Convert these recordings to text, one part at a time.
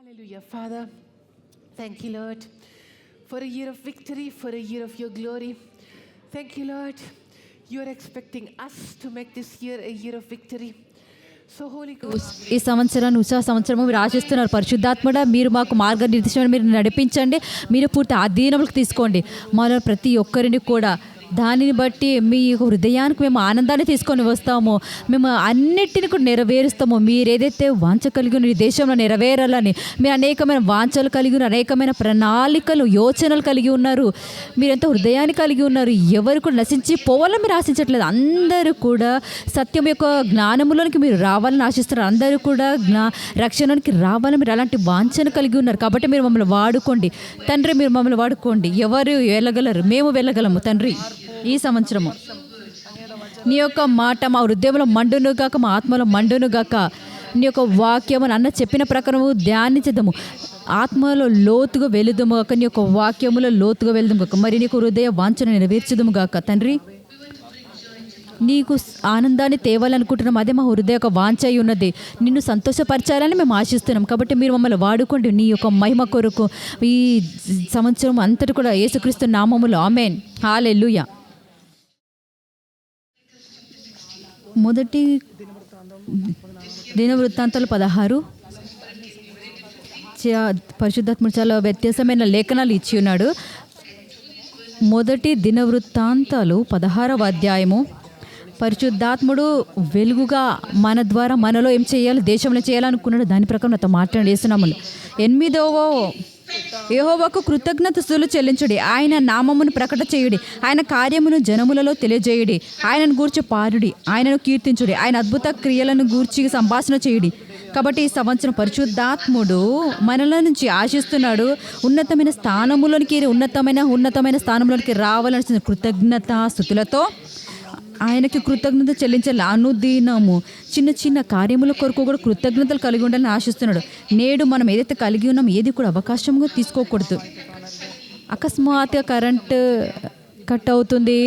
Hallelujah. Father, thank you, Lord, for a year of victory, for a year of your glory. Thank you, Lord. You are expecting us to make this year a year of victory. So Holy Ghost, ఈ సంవత్సరాన్ని ఉత్సాహ సంవత్సరము మీరు ఆశిస్తున్నారు. పరిశుద్ధాత్మడ మీరు మాకు మార్గనిర్దేశం మీరు నడిపించండి. మీరు పూర్తి అధీనంలోకి తీసుకోండి. మన ప్రతి ఒక్కరిని కూడా దానిని బట్టి మీ హృదయానికి మేము ఆనందాన్ని తీసుకొని వస్తాము. మేము అన్నిటిని కూడా నెరవేరుస్తాము. మీరు ఏదైతే వాంఛ కలిగి ఉన్న ఈ దేశంలో నెరవేరాలని మీరు అనేకమైన వాంఛలు కలిగి ఉన్నారు, అనేకమైన ప్రణాళికలు యోచనలు కలిగి ఉన్నారు. మీరు ఎంతో హృదయాన్ని కలిగి ఉన్నారు. ఎవరు కూడా నశించి పోవాలని మీరు ఆశించట్లేదు. అందరూ కూడా సత్యం యొక్క జ్ఞానంలోనికి మీరు రావాలని ఆశిస్తున్నారు. అందరూ కూడా రక్షణకి రావాలని మీరు అలాంటి వాంఛను కలిగి ఉన్నారు. కాబట్టి మీరు మమ్మల్ని వాడుకోండి తండ్రి. మీరు మమ్మల్ని వాడుకోండి. ఎవరు వెళ్ళగలరు? మేము వెళ్ళగలము తండ్రి. ఈ సంవత్సరము నీ యొక్క మాట మా హృదయంలో మండును గాక, మా ఆత్మలో మండును గాక. నీ యొక్క వాక్యము అన్న చెప్పిన ప్రకారము ధ్యానించదము. ఆత్మలో లోతుగా వెళుదము గాక, నీ యొక్క వాక్యములో లోతుగా వెళుదము గాక. మరి నీకు హృదయ వాంఛను నెరవేర్చదము గాక తండ్రి. నీకు ఆనందాన్ని తేవాలనుకుంటున్నాం. అదే మా హృదయ యొక్క వాంఛ అయి ఉన్నది. నిన్ను సంతోషపరచాలని మేము ఆశిస్తున్నాం. కాబట్టి మీరు మమ్మల్ని వాడుకోండి నీ యొక్క మహిమ కొరకు ఈ సంవత్సరం అంతటి కూడా యేసుక్రీస్తు నామములో ఆమేన్. హల్లెలూయా. మొదటి దినవృత్తాంతాలు 16 పరిశుద్ధాత్ముడు చాలా వ్యత్యాసమైన లేఖనాలు ఇచ్చి ఉన్నాడు. మొదటి దినవృత్తాంతాలు 16వ అధ్యాయము. పరిశుద్ధాత్ముడు వెలుగుగా మన ద్వారా మనలో ఏం చేయాలి, దేశంలో చేయాలనుకున్నాడు. దాని ప్రకారం నాతో మాట్లాడి చేస్తున్నాము. 8వ యెహోవాకు కృతజ్ఞతలు చెల్లించుడి, ఆయన నామమును ప్రకట చేయుడి, ఆయన కార్యమును జనములలో తెలియజేయుడి, ఆయనను గూర్చి పారుడి, ఆయనను కీర్తించుడి, ఆయన అద్భుత క్రియలను గూర్చి సంభాషణ చేయుడి. కాబట్టి ఈ సంవత్సరం పరిశుద్ధాత్ముడు మనలో నుంచి ఆశిస్తున్నాడు. ఉన్నతమైన స్థానములోనికి ఉన్నతమైన స్థానంలోనికి రావాలని కృతజ్ఞత స్తుతులతో ఆయనకి కృతజ్ఞత చెల్లించాలి. అనుదినము చిన్న చిన్న కార్యముల కొరకు కూడా కృతజ్ఞతలు కలిగి ఉండాలని ఆశిస్తున్నాడు. నేడు మనం ఏదైతే కలిగి ఉన్నామో ఏది కూడా అవకాశంగా తీసుకోకూడదు. అకస్మాత్తుగా కరెంటు కట్ అవుతుంది,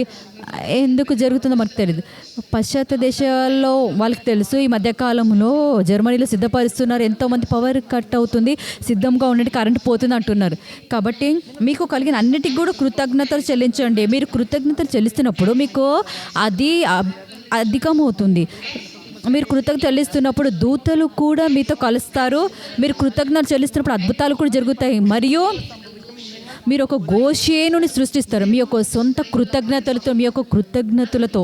ఎందుకు జరుగుతుందో మనకు తెలియదు. పాశ్చాత్య దేశాల్లో వాళ్ళకి తెలుసు. ఈ మధ్యకాలంలో జర్మనీలో సిద్ధపరుస్తున్నారు. ఎంతోమంది పవర్ కట్ అవుతుంది, సిద్ధంగా ఉండండి, కరెంట్ పోతుంది అంటున్నారు. కాబట్టి మీకు కలిగిన అన్నిటికీ కూడా కృతజ్ఞతలు చెల్లించండి. మీరు కృతజ్ఞతలు చెల్లిస్తున్నప్పుడు మీకు అది అధికమవుతుంది. మీరు కృతజ్ఞత చెల్లిస్తున్నప్పుడు దూతలు కూడా మీతో కలుస్తారు. మీరు కృతజ్ఞతలు చెల్లిస్తున్నప్పుడు అద్భుతాలు కూడా జరుగుతాయి. మరియు మీరు ఒక గోషేనుని సృష్టిస్తారు. మీ యొక్క సొంత కృతజ్ఞతలతో, మీ యొక్క కృతజ్ఞతలతో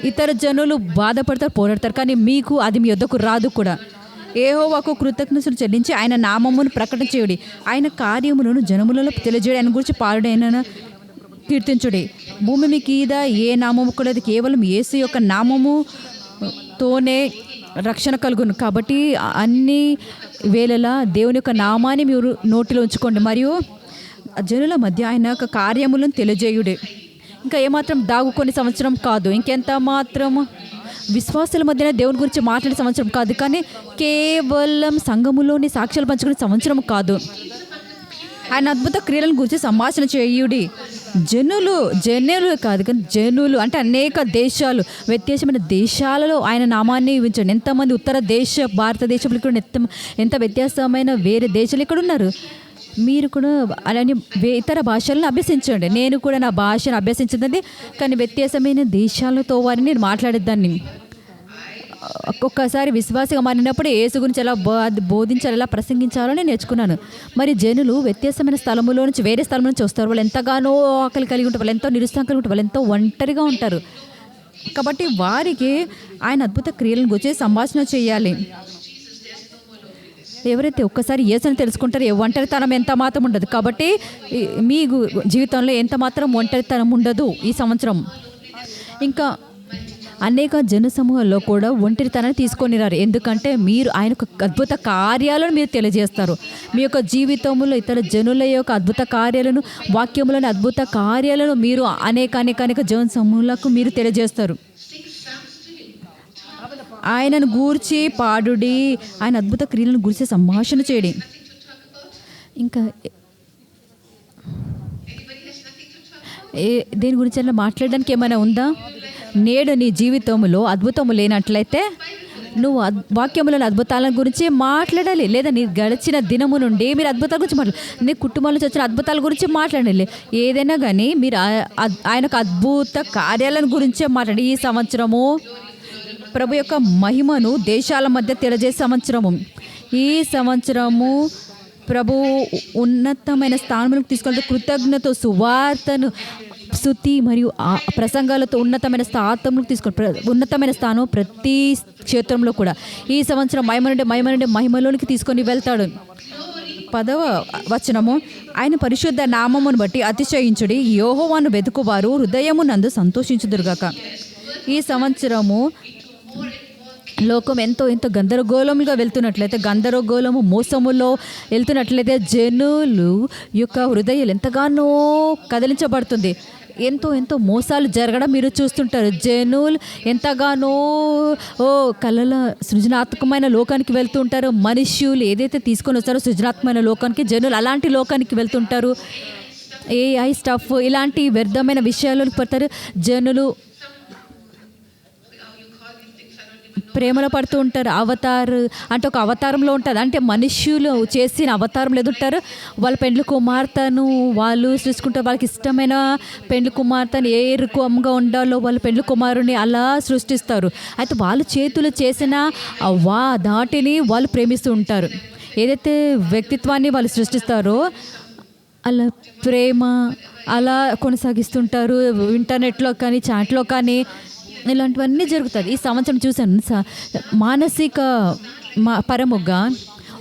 ఇతర జనులు బాధపడతారు, పోరాడతారు. కానీ మీకు అది మీ యొద్దకు రాదు కూడా. యెహోవాకు కృతజ్ఞతలు చెల్లించి ఆయన నామమును ప్రకటన చేయుడి, ఆయన కార్యములను జనములలో తెలియజేయడి, ఆయన గురించి పాడుడి, ఆయన కీర్తించుడి. భూమి మీద ఏ నామము కూడా అది కేవలం యేసు యొక్క నామముతోనే రక్షణ కలుగును. కాబట్టి అన్ని వేళలా దేవుని యొక్క నామాన్ని మీరు నోటిలో ఉంచుకోండి. మరియు జనుల మధ్య ఆయన యొక్క కార్యములను తెలియజేయుడే. ఇంకా ఏమాత్రం దాగుకొని సంవత్సరం కాదు, ఇంకెంత మాత్రం విశ్వాసుల మధ్యన దేవుని గురించి మాట్లాడే సంవత్సరం కాదు, కానీ కేవలం సంఘములోని సాక్ష్యాలు పంచుకునే సంవత్సరం కాదు. ఆయన అద్భుత క్రియలను గురించి సంభాషణ చేయుడి. జనులు కాదు కానీ జనులు అంటే అనేక దేశాలు, వ్యత్యాసమైన దేశాలలో ఆయన నామాన్ని ఉంచండి. ఎంతమంది ఉత్తర భారతదేశంలో కూడా ఎంత వ్యత్యాసమైన వేరే దేశాలు ఇక్కడ ఉన్నారు. మీరు కూడా అలానే ఇతర భాషలను అభ్యసించండి. నేను కూడా నా భాషను అభ్యసించింది, కానీ వ్యత్యాసమైన దేశాలతో వారిని నేను మాట్లాడేదాన్ని. ఒక్కొక్కసారి విశ్వాసగా మారినప్పుడు యేసు గురించి ఎలా బోధించాలి, ఎలా ప్రసంగించాలో నేను నేర్చుకున్నాను. మరి జనులు వ్యత్యాసమైన స్థలములో నుంచి వేరే స్థలం నుంచి వస్తారు. వాళ్ళు ఎంతగానో ఆకలి కలిగి ఉంటారు, వాళ్ళు ఎంతో నిరుత్సాహం కలిగి ఉంటారు, వాళ్ళు ఎంతో ఒంటరిగా ఉంటారు. కాబట్టి వారికి ఆయన అద్భుత క్రియలను గురించి సంభాషణ చేయాలి. ఎవరైతే ఒక్కసారి యేసుని తెలుసుకుంటారో ఒంటరితనం ఎంత మాత్రం ఉండదు. కాబట్టి మీ జీవితంలో ఎంత మాత్రం ఒంటరితనం ఉండదు ఈ సంవత్సరం. ఇంకా అనేక జనసమూహాల్లో కూడా ఒంటరితనాన్ని తీసుకొని రారు. ఎందుకంటే మీరు ఆయన అద్భుత కార్యాలను మీరు తెలియజేస్తారు. మీ యొక్క జీవితంలో ఇతర జనుల యొక్క అద్భుత కార్యాలను, వాక్యములోని అద్భుత కార్యాలను మీరు అనేక జన సమూహాలకు మీరు తెలియజేస్తారు. ఆయనను గూర్చి పాడుడి, ఆయన అద్భుత క్రియలను గూర్చి సంభాషణ చేయడి. ఇంకా దేని గురించి అలా మాట్లాడడానికి ఏమైనా ఉందా? నేడు నీ జీవితంలో అద్భుతము లేనట్లయితే నువ్వు వాక్యములను అద్భుతాల గురించి మాట్లాడాలి, లేదా నీ గడిచిన దినము నుండి మీరు అద్భుతాల గురించి మాట్లాడాలి, నీ కుటుంబం నుంచి వచ్చిన అద్భుతాల గురించి మాట్లాడాలి. ఏదైనా కానీ మీరు ఆయనకు అద్భుత కార్యాలను గురించే మాట్లాడి. ఈ సంవత్సరము ప్రభు యొక్క మహిమను దేశాల మధ్య తెలియజేసే సంవత్సరము. ఈ సంవత్సరము ప్రభు ఉన్నతమైన స్థానంలోకి తీసుకెళ్తే కృతజ్ఞత సువార్తను స్తుతి మరియు ప్రసంగాలతో ఉన్నతమైన ఉన్నతమైన స్థానం ప్రతి క్షేత్రంలో కూడా ఈ సంవత్సరం మహిమ నుండి మహిమలోనికి తీసుకొని వెళ్తాడు. 10వ వచనము, ఆయన పరిశుద్ధ నామమును బట్టి అతిశయించుడి, యెహోవాను వెతుకువారు హృదయమునందు సంతోషించుదురుగాక. ఈ సంవత్సరము లోకం ఎంతో గందరగోళంగా వెళ్తున్నట్లయితే, గందరగోళము మోసములో వెళ్తున్నట్లయితే జనులు యొక్క హృదయాలు ఎంతగానో కదిలించబడుతుంది. ఎంతో మోసాలు జరగడం మీరు చూస్తుంటారు. జనులు ఎంతగానో కళల సృజనాత్మకమైన లోకానికి వెళ్తుంటారు. మనుష్యులు ఏదైతే తీసుకొని వస్తారో సృజనాత్మకమైన లోకానికి, జనులు అలాంటి లోకానికి వెళ్తుంటారు. ఏఐ స్టఫ్ ఇలాంటి వ్యర్థమైన విషయాల్లోకి పడతారు. జనులు ప్రేమలో పడుతూ ఉంటారు. అవతార్ అంటే ఒక అవతారంలో ఉంటుంది, అంటే మనుష్యులు చేసిన అవతారంలో ఎదుంటారు. వాళ్ళ పెండ్లి కుమార్తెను వాళ్ళు సృష్టించుకుంటారు. వాళ్ళకి ఇష్టమైన పెండ్లి కుమార్తెను ఏ రకంగా ఉండాలో వాళ్ళ పెండ్లి కుమారుని అలా సృష్టిస్తారు. అయితే వాళ్ళు చేతులు చేసిన దాటిని వాళ్ళు ప్రేమిస్తూ ఉంటారు. ఏదైతే వ్యక్తిత్వాన్ని వాళ్ళు సృష్టిస్తారో అలా ప్రేమ అలా కొనసాగిస్తుంటారు. ఇంటర్నెట్లో కానీ చాట్లో కానీ ఇలాంటివన్నీ జరుగుతుంది. ఈ సంవత్సరం చూసాను మానసిక పరముగా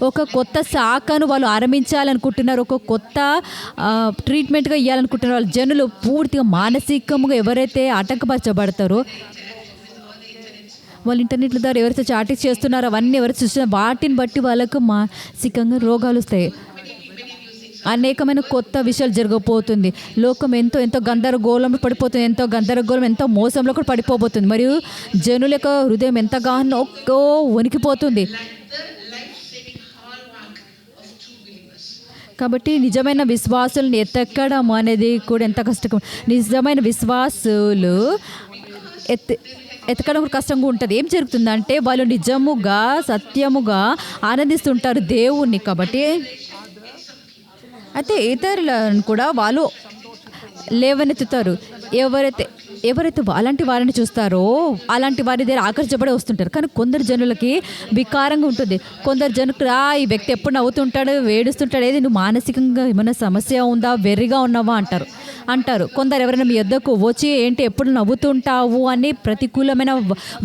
ఒక కొత్త శాఖను వాళ్ళు ఆరంభించాలనుకుంటున్నారు. ఒక కొత్త ట్రీట్మెంట్గా ఇవ్వాలనుకుంటున్నారు. వాళ్ళ జనులు పూర్తిగా మానసికంగా ఎవరైతే ఆటంకపరచబడతారో, వాళ్ళు ఇంటర్నెట్ల ద్వారా ఎవరైతే చాటింగ్ చేస్తున్నారో అవన్నీ ఎవరైతే చూస్తున్నారు వాటిని బట్టి వాళ్ళకు మానసికంగా రోగాలు వస్తాయి. అనేకమైన కొత్త విషయాలు జరగబోతుంది. లోకం ఎంతో గందరగోళంలో పడిపోతుంది. ఎంతో మోసంలో కూడా పడిపోబోతుంది. మరియు జనుల యొక్క హృదయం ఎంతగానో వణికిపోతుంది. కాబట్టి నిజమైన విశ్వాసులను ఎత్తక్కడం అనేది కూడా ఎంత కష్టం. నిజమైన విశ్వాసులు ఎతకడం కూడా కష్టంగా ఉంటుంది. ఏం జరుగుతుందంటే వాళ్ళు నిజముగా సత్యముగా ఆనందిస్తుంటారు దేవుణ్ణి. కాబట్టి అయితే ఇతరులను కూడా వాళ్ళు లేవనెత్తుతారు. ఎవరైతే అలాంటి వారిని చూస్తారో అలాంటి వారి దగ్గర ఆకర్షించబడి వస్తుంటారు. కానీ కొందరు జనులకి వికారంగా ఉంటుంది. కొందరు జనులకు ఈ వ్యక్తి ఎప్పుడు నవ్వుతుంటాడు, వేడుస్తుంటాడు, ఏది నువ్వు మానసికంగా ఏమైనా సమస్య ఉందా, వెర్రిగా ఉన్నావా అంటారు. కొందరు ఎవరైనా మీ యొద్దకు వచ్చి ఏంటి ఎప్పుడు నవ్వుతుంటావు అని ప్రతికూలమైన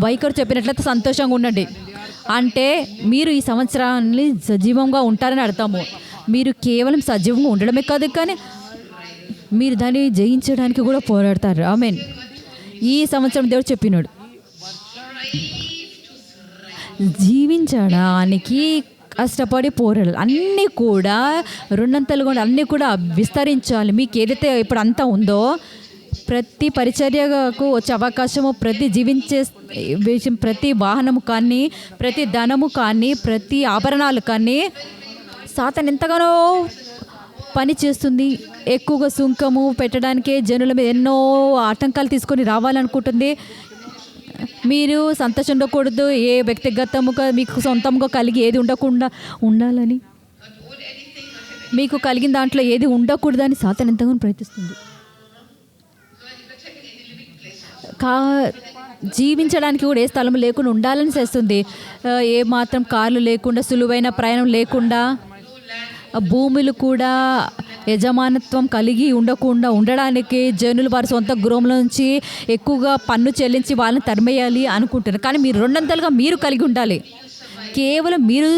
వైఖరి చెప్పినట్లయితే సంతోషంగా ఉండండి. అంటే మీరు ఈ సంవత్సరాన్ని సజీవంగా ఉంటారని అర్థము. మీరు కేవలం సజీవంగా ఉండడమే కాదు, కానీ మీరు దాన్ని జయించడానికి కూడా పోరాడతారు. ఆమేన్. ఈ సంవత్సరం దేవుడు చెప్పినాడు, జీవించడానికి కష్టపడి పోరాడాలి. అన్నీ కూడా రెండంతలు కూడా అన్నీ కూడా విస్తరించాలి. మీకు ఏదైతే ఇప్పుడు అంతా ఉందో ప్రతి పరిచర్యకు వచ్చే అవకాశము, ప్రతి జీవించే విషయం, ప్రతి వాహనము కానీ, ప్రతి ధనము కానీ, ప్రతి ఆభరణాలు కానీ సాతాను ఎంతగానో పని చేస్తుంది. ఎక్కువగా సుంకము పెట్టడానికే జనుల మీద ఎన్నో ఆటంకాలు తీసుకొని రావాలనుకుంటుంది. మీరు సంతోషం ఉండకూడదు, ఏ వ్యక్తిగతముగా మీకు సొంతంగా కలిగి ఏది ఉండకుండా ఉండాలని, మీకు కలిగిన దాంట్లో ఏది ఉండకూడదని సాతాను ఎంతగానో ప్రయత్నిస్తుంది. జీవించడానికి కూడా ఏ స్థలం లేకుండా ఉండాలని చేస్తుంది. ఏ మాత్రం కార్లు లేకుండా, సులువైన ప్రయాణం లేకుండా, భూములు కూడా యజమానత్వం కలిగి ఉండకుండా ఉండడానికి జనులు వారి సొంత గృహంలో నుంచి ఎక్కువగా పన్ను చెల్లించి వాళ్ళని తరిమేయాలి అనుకుంటున్నారు. కానీ మీరు రెండంతలుగా మీరు కలిగి ఉండాలి. కేవలం మీరు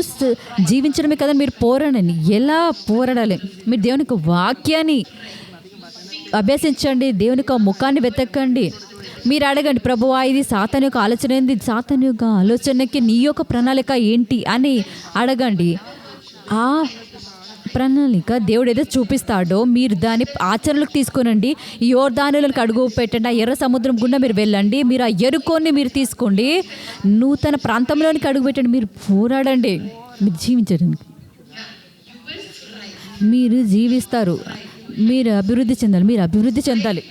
జీవించడమే కదా, మీరు పోరాడండి. ఎలా పోరాడాలి? మీరు దేవుని యొక్క వాక్యాన్ని అభ్యసించండి, దేవుని యొక్క ముఖాన్ని వెతకండి. మీరు అడగండి, ప్రభువా ఇది సాతాను యొక్క ఆలోచన ఏంది, సాతాను యొక్క ఆలోచనకి నీ యొక్క ప్రణాళిక ఏంటి అని అడగండి. ఆ ప్రణాళిక దేవుడు ఏదో చూపిస్తాడో మీరు దాన్ని ఆచరణలోకి తీసుకునండి. ఈ యోర్దానులకు అడుగు పెట్టండి. ఆ ఎర్ర సముద్రం గుండా మీరు వెళ్ళండి. మీరు ఆ ఎరుకోని మీరు తీసుకోండి, నూతన ప్రాంతంలోనికి అడుగు పెట్టండి. మీరు పోరాడండి, మీరు జీవించడానికి. మీరు జీవిస్తారు, మీరు అభివృద్ధి చెందాలి.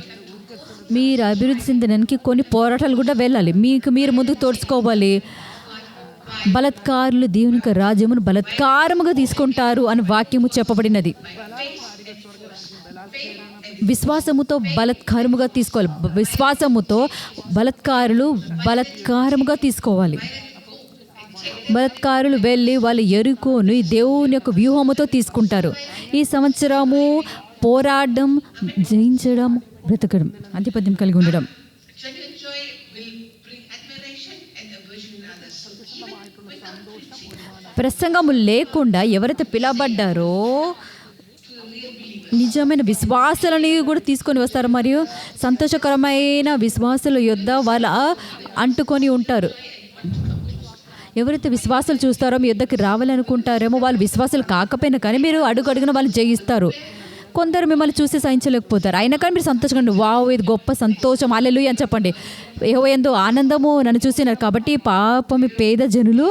మీరు అభివృద్ధి చెందడానికి కొన్ని పోరాటాలు కూడా వెళ్ళాలి. మీరు ముందుకు తోడ్చుకోవాలి. బలత్కారులు దేవుని యొక్క రాజ్యమును బలత్కారముగా తీసుకుంటారు అని వాక్యము చెప్పబడినది. విశ్వాసముతో బలత్కారముగా తీసుకోవాలి. విశ్వాసముతో బలత్కారులు బలత్కారముగా తీసుకోవాలి. బలత్కారులు వెళ్ళి వాళ్ళు ఎరుకోని దేవుని యొక్క వ్యూహముతో తీసుకుంటారు. ఈ సంవత్సరము పోరాడడం, జయించడం, బ్రతకడం, ఆధిపత్యం కలిగి ఉండడం. Genuine joy will bring admiration and aversion in others. So even when unpreaching, ప్రసంగము లేకుండా ఎవరైతే పిలవబడ్డారో నిజమైన విశ్వాసాలని కూడా తీసుకొని వస్తారు. మరియు సంతోషకరమైన విశ్వాసాల యొద్ద వాళ్ళు అంటుకొని ఉంటారు. ఎవరైతే విశ్వాసాలు చూస్తారో మీ యొద్దకి రావాలనుకుంటారేమో వాళ్ళు విశ్వాసాలు కాకపోయినా కానీ మీరు అడుగు అడుగున వాళ్ళు జయిస్తారు. కొందరు మిమ్మల్ని చూసి సహించలేకపోతారు, అయినా కానీ మీరు సంతోషంగా వావ్ ఇది గొప్ప సంతోషం హల్లెలూయా అని చెప్పండి. యెహోవా యందు ఆనందము నన్ను చూసినారు కాబట్టి పాపమి పేద జనులు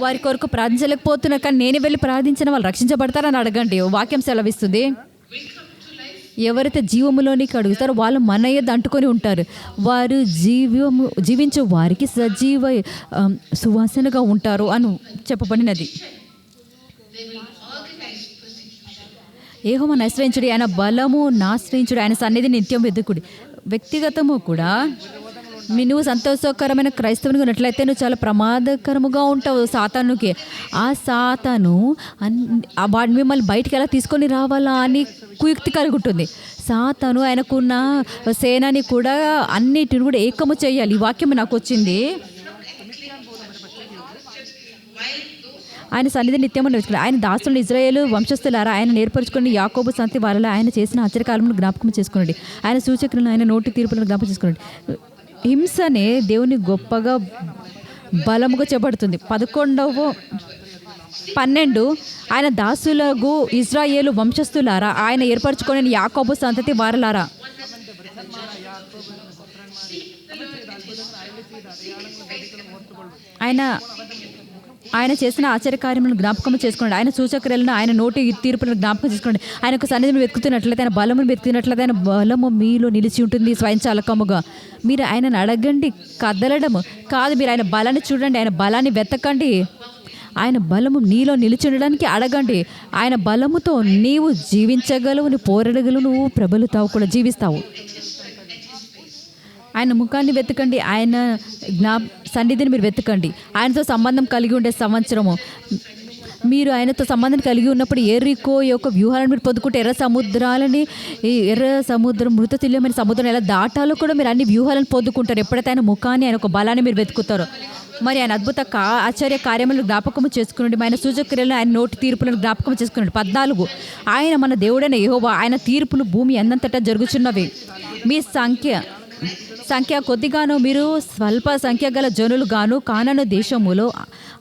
వారి కొరకు ప్రార్థించలేకపోతున్నారు, కానీ నేను వెళ్ళి ప్రార్థించిన వాళ్ళు రక్షించబడతారని అడగండి. వాక్యం సెలవిస్తుంది. ఎవరైతే జీవములోనికి అడుగుతారో వాళ్ళు మన యొద్ద అంటుకొని ఉంటారు. వారు జీవించే వారికి సజీవ సువాసనగా ఉంటారు అని చెప్పబడినది. యెహోవాను ఆశ్రయించుడి, ఆయన బలము ఆశ్రయించుడి, ఆయన సన్నిధిని నిత్యం వెతుకుడి. వ్యక్తిగతము కూడా నువ్వు సంతోషకరమైన క్రైస్తవునిగా ఉన్నట్లయితే నువ్వు చాలా ప్రమాదకరముగా ఉంటావు సాతానుకి. ఆ సాతాను వాడు మిమ్మల్ని బయటికి ఎలా తీసుకొని రావాలా అని కుయుక్తి కలిగి ఉంటుంది. సాతాను ఆయనకున్న సేనని కూడా అన్నిటిని కూడా ఏకము చేయాలి. ఈ వాక్యం నాకు వచ్చింది. ఆయన సన్నిధి నిత్యము నేర్చుకుని ఆయన దాసులను ఇజ్రాయేలు వంశస్థులారా ఆయన నేర్పరుచుకుని యాకోబు సంతి వారిలో ఆయన చేసిన ఆశ్చర్యకాలమును జ్ఞాపకం చేసుకున్నాడు. ఆయన సూచకులను ఆయన నోటి తీర్పులను జ్ఞాపకం చేసుకున్నాడు. హింసనే దేవుని గొప్పగా బలముగా చెప్పబడుతుంది. 11:12 ఆయన దాసులకు ఇజ్రాయేలు వంశస్థులారా ఆయన ఏర్పరచుకొని యాకోబు సంతతి వారలారా. ఆయన చేసిన ఆశ్చర్యకార్యములను జ్ఞాపకం చేసుకోండి. ఆయన సూచక్రియలను ఆయన నోటి తీర్పులను జ్ఞాపకం చేసుకోండి. ఆయన యొక్క సన్నిధిని వెతుకుతున్నట్లయితే, ఆయన బలమును వెతుకుతున్నట్లయితే ఆయన బలము మీలో నిలిచి ఉంటుంది స్వయంచాలకముగా. మీరు ఆయనను అడగండి, కదలడము కాదు, మీరు ఆయన బలాన్ని చూడండి, ఆయన బలాన్ని వెతకండి. ఆయన బలము నీలో నిలిచి ఉండడానికి అడగండి. ఆయన బలముతో నీవు జీవించగలవు, నువ్వు పోరాడగలవు, నువ్వు ప్రబలుతావు, కూడా జీవిస్తావు. ఆయన ముఖాన్ని వెతకండి, ఆయన సన్నిధిని మీరు వెతకండి. ఆయనతో సంబంధం కలిగి ఉండే సంవత్సరము మీరు ఆయనతో సంబంధం కలిగి ఉన్నప్పుడు ఎర్రికో యొక్క వ్యూహాలను మీరు పొందుకుంటే ఎర్ర సముద్రం మృతతుల్యమైన సముద్రం ఎలా దాటాలో కూడా మీరు అన్ని వ్యూహాలను పొందుకుంటారు. ఎప్పుడైతే ఆయన ముఖాన్ని ఆయన ఒక బలాన్ని మీరు వెతుకుతారో. మరి ఆయన అద్భుత ఆశ్చర్య కార్యములను జ్ఞాపకము చేసుకునండి. ఆయన సూచక్రియలను ఆయన నోటి తీర్పులను జ్ఞాపకం చేసుకున్నాడు. 14 ఆయన మన దేవుడైన యెహోవా ఆయన తీర్పులు భూమి అన్నంతటా జరుగుచున్నవి. మీ సంఖ్య కొద్దిగాను మీరు స్వల్ప సంఖ్య గల జనులు గాను కానాను దేశములో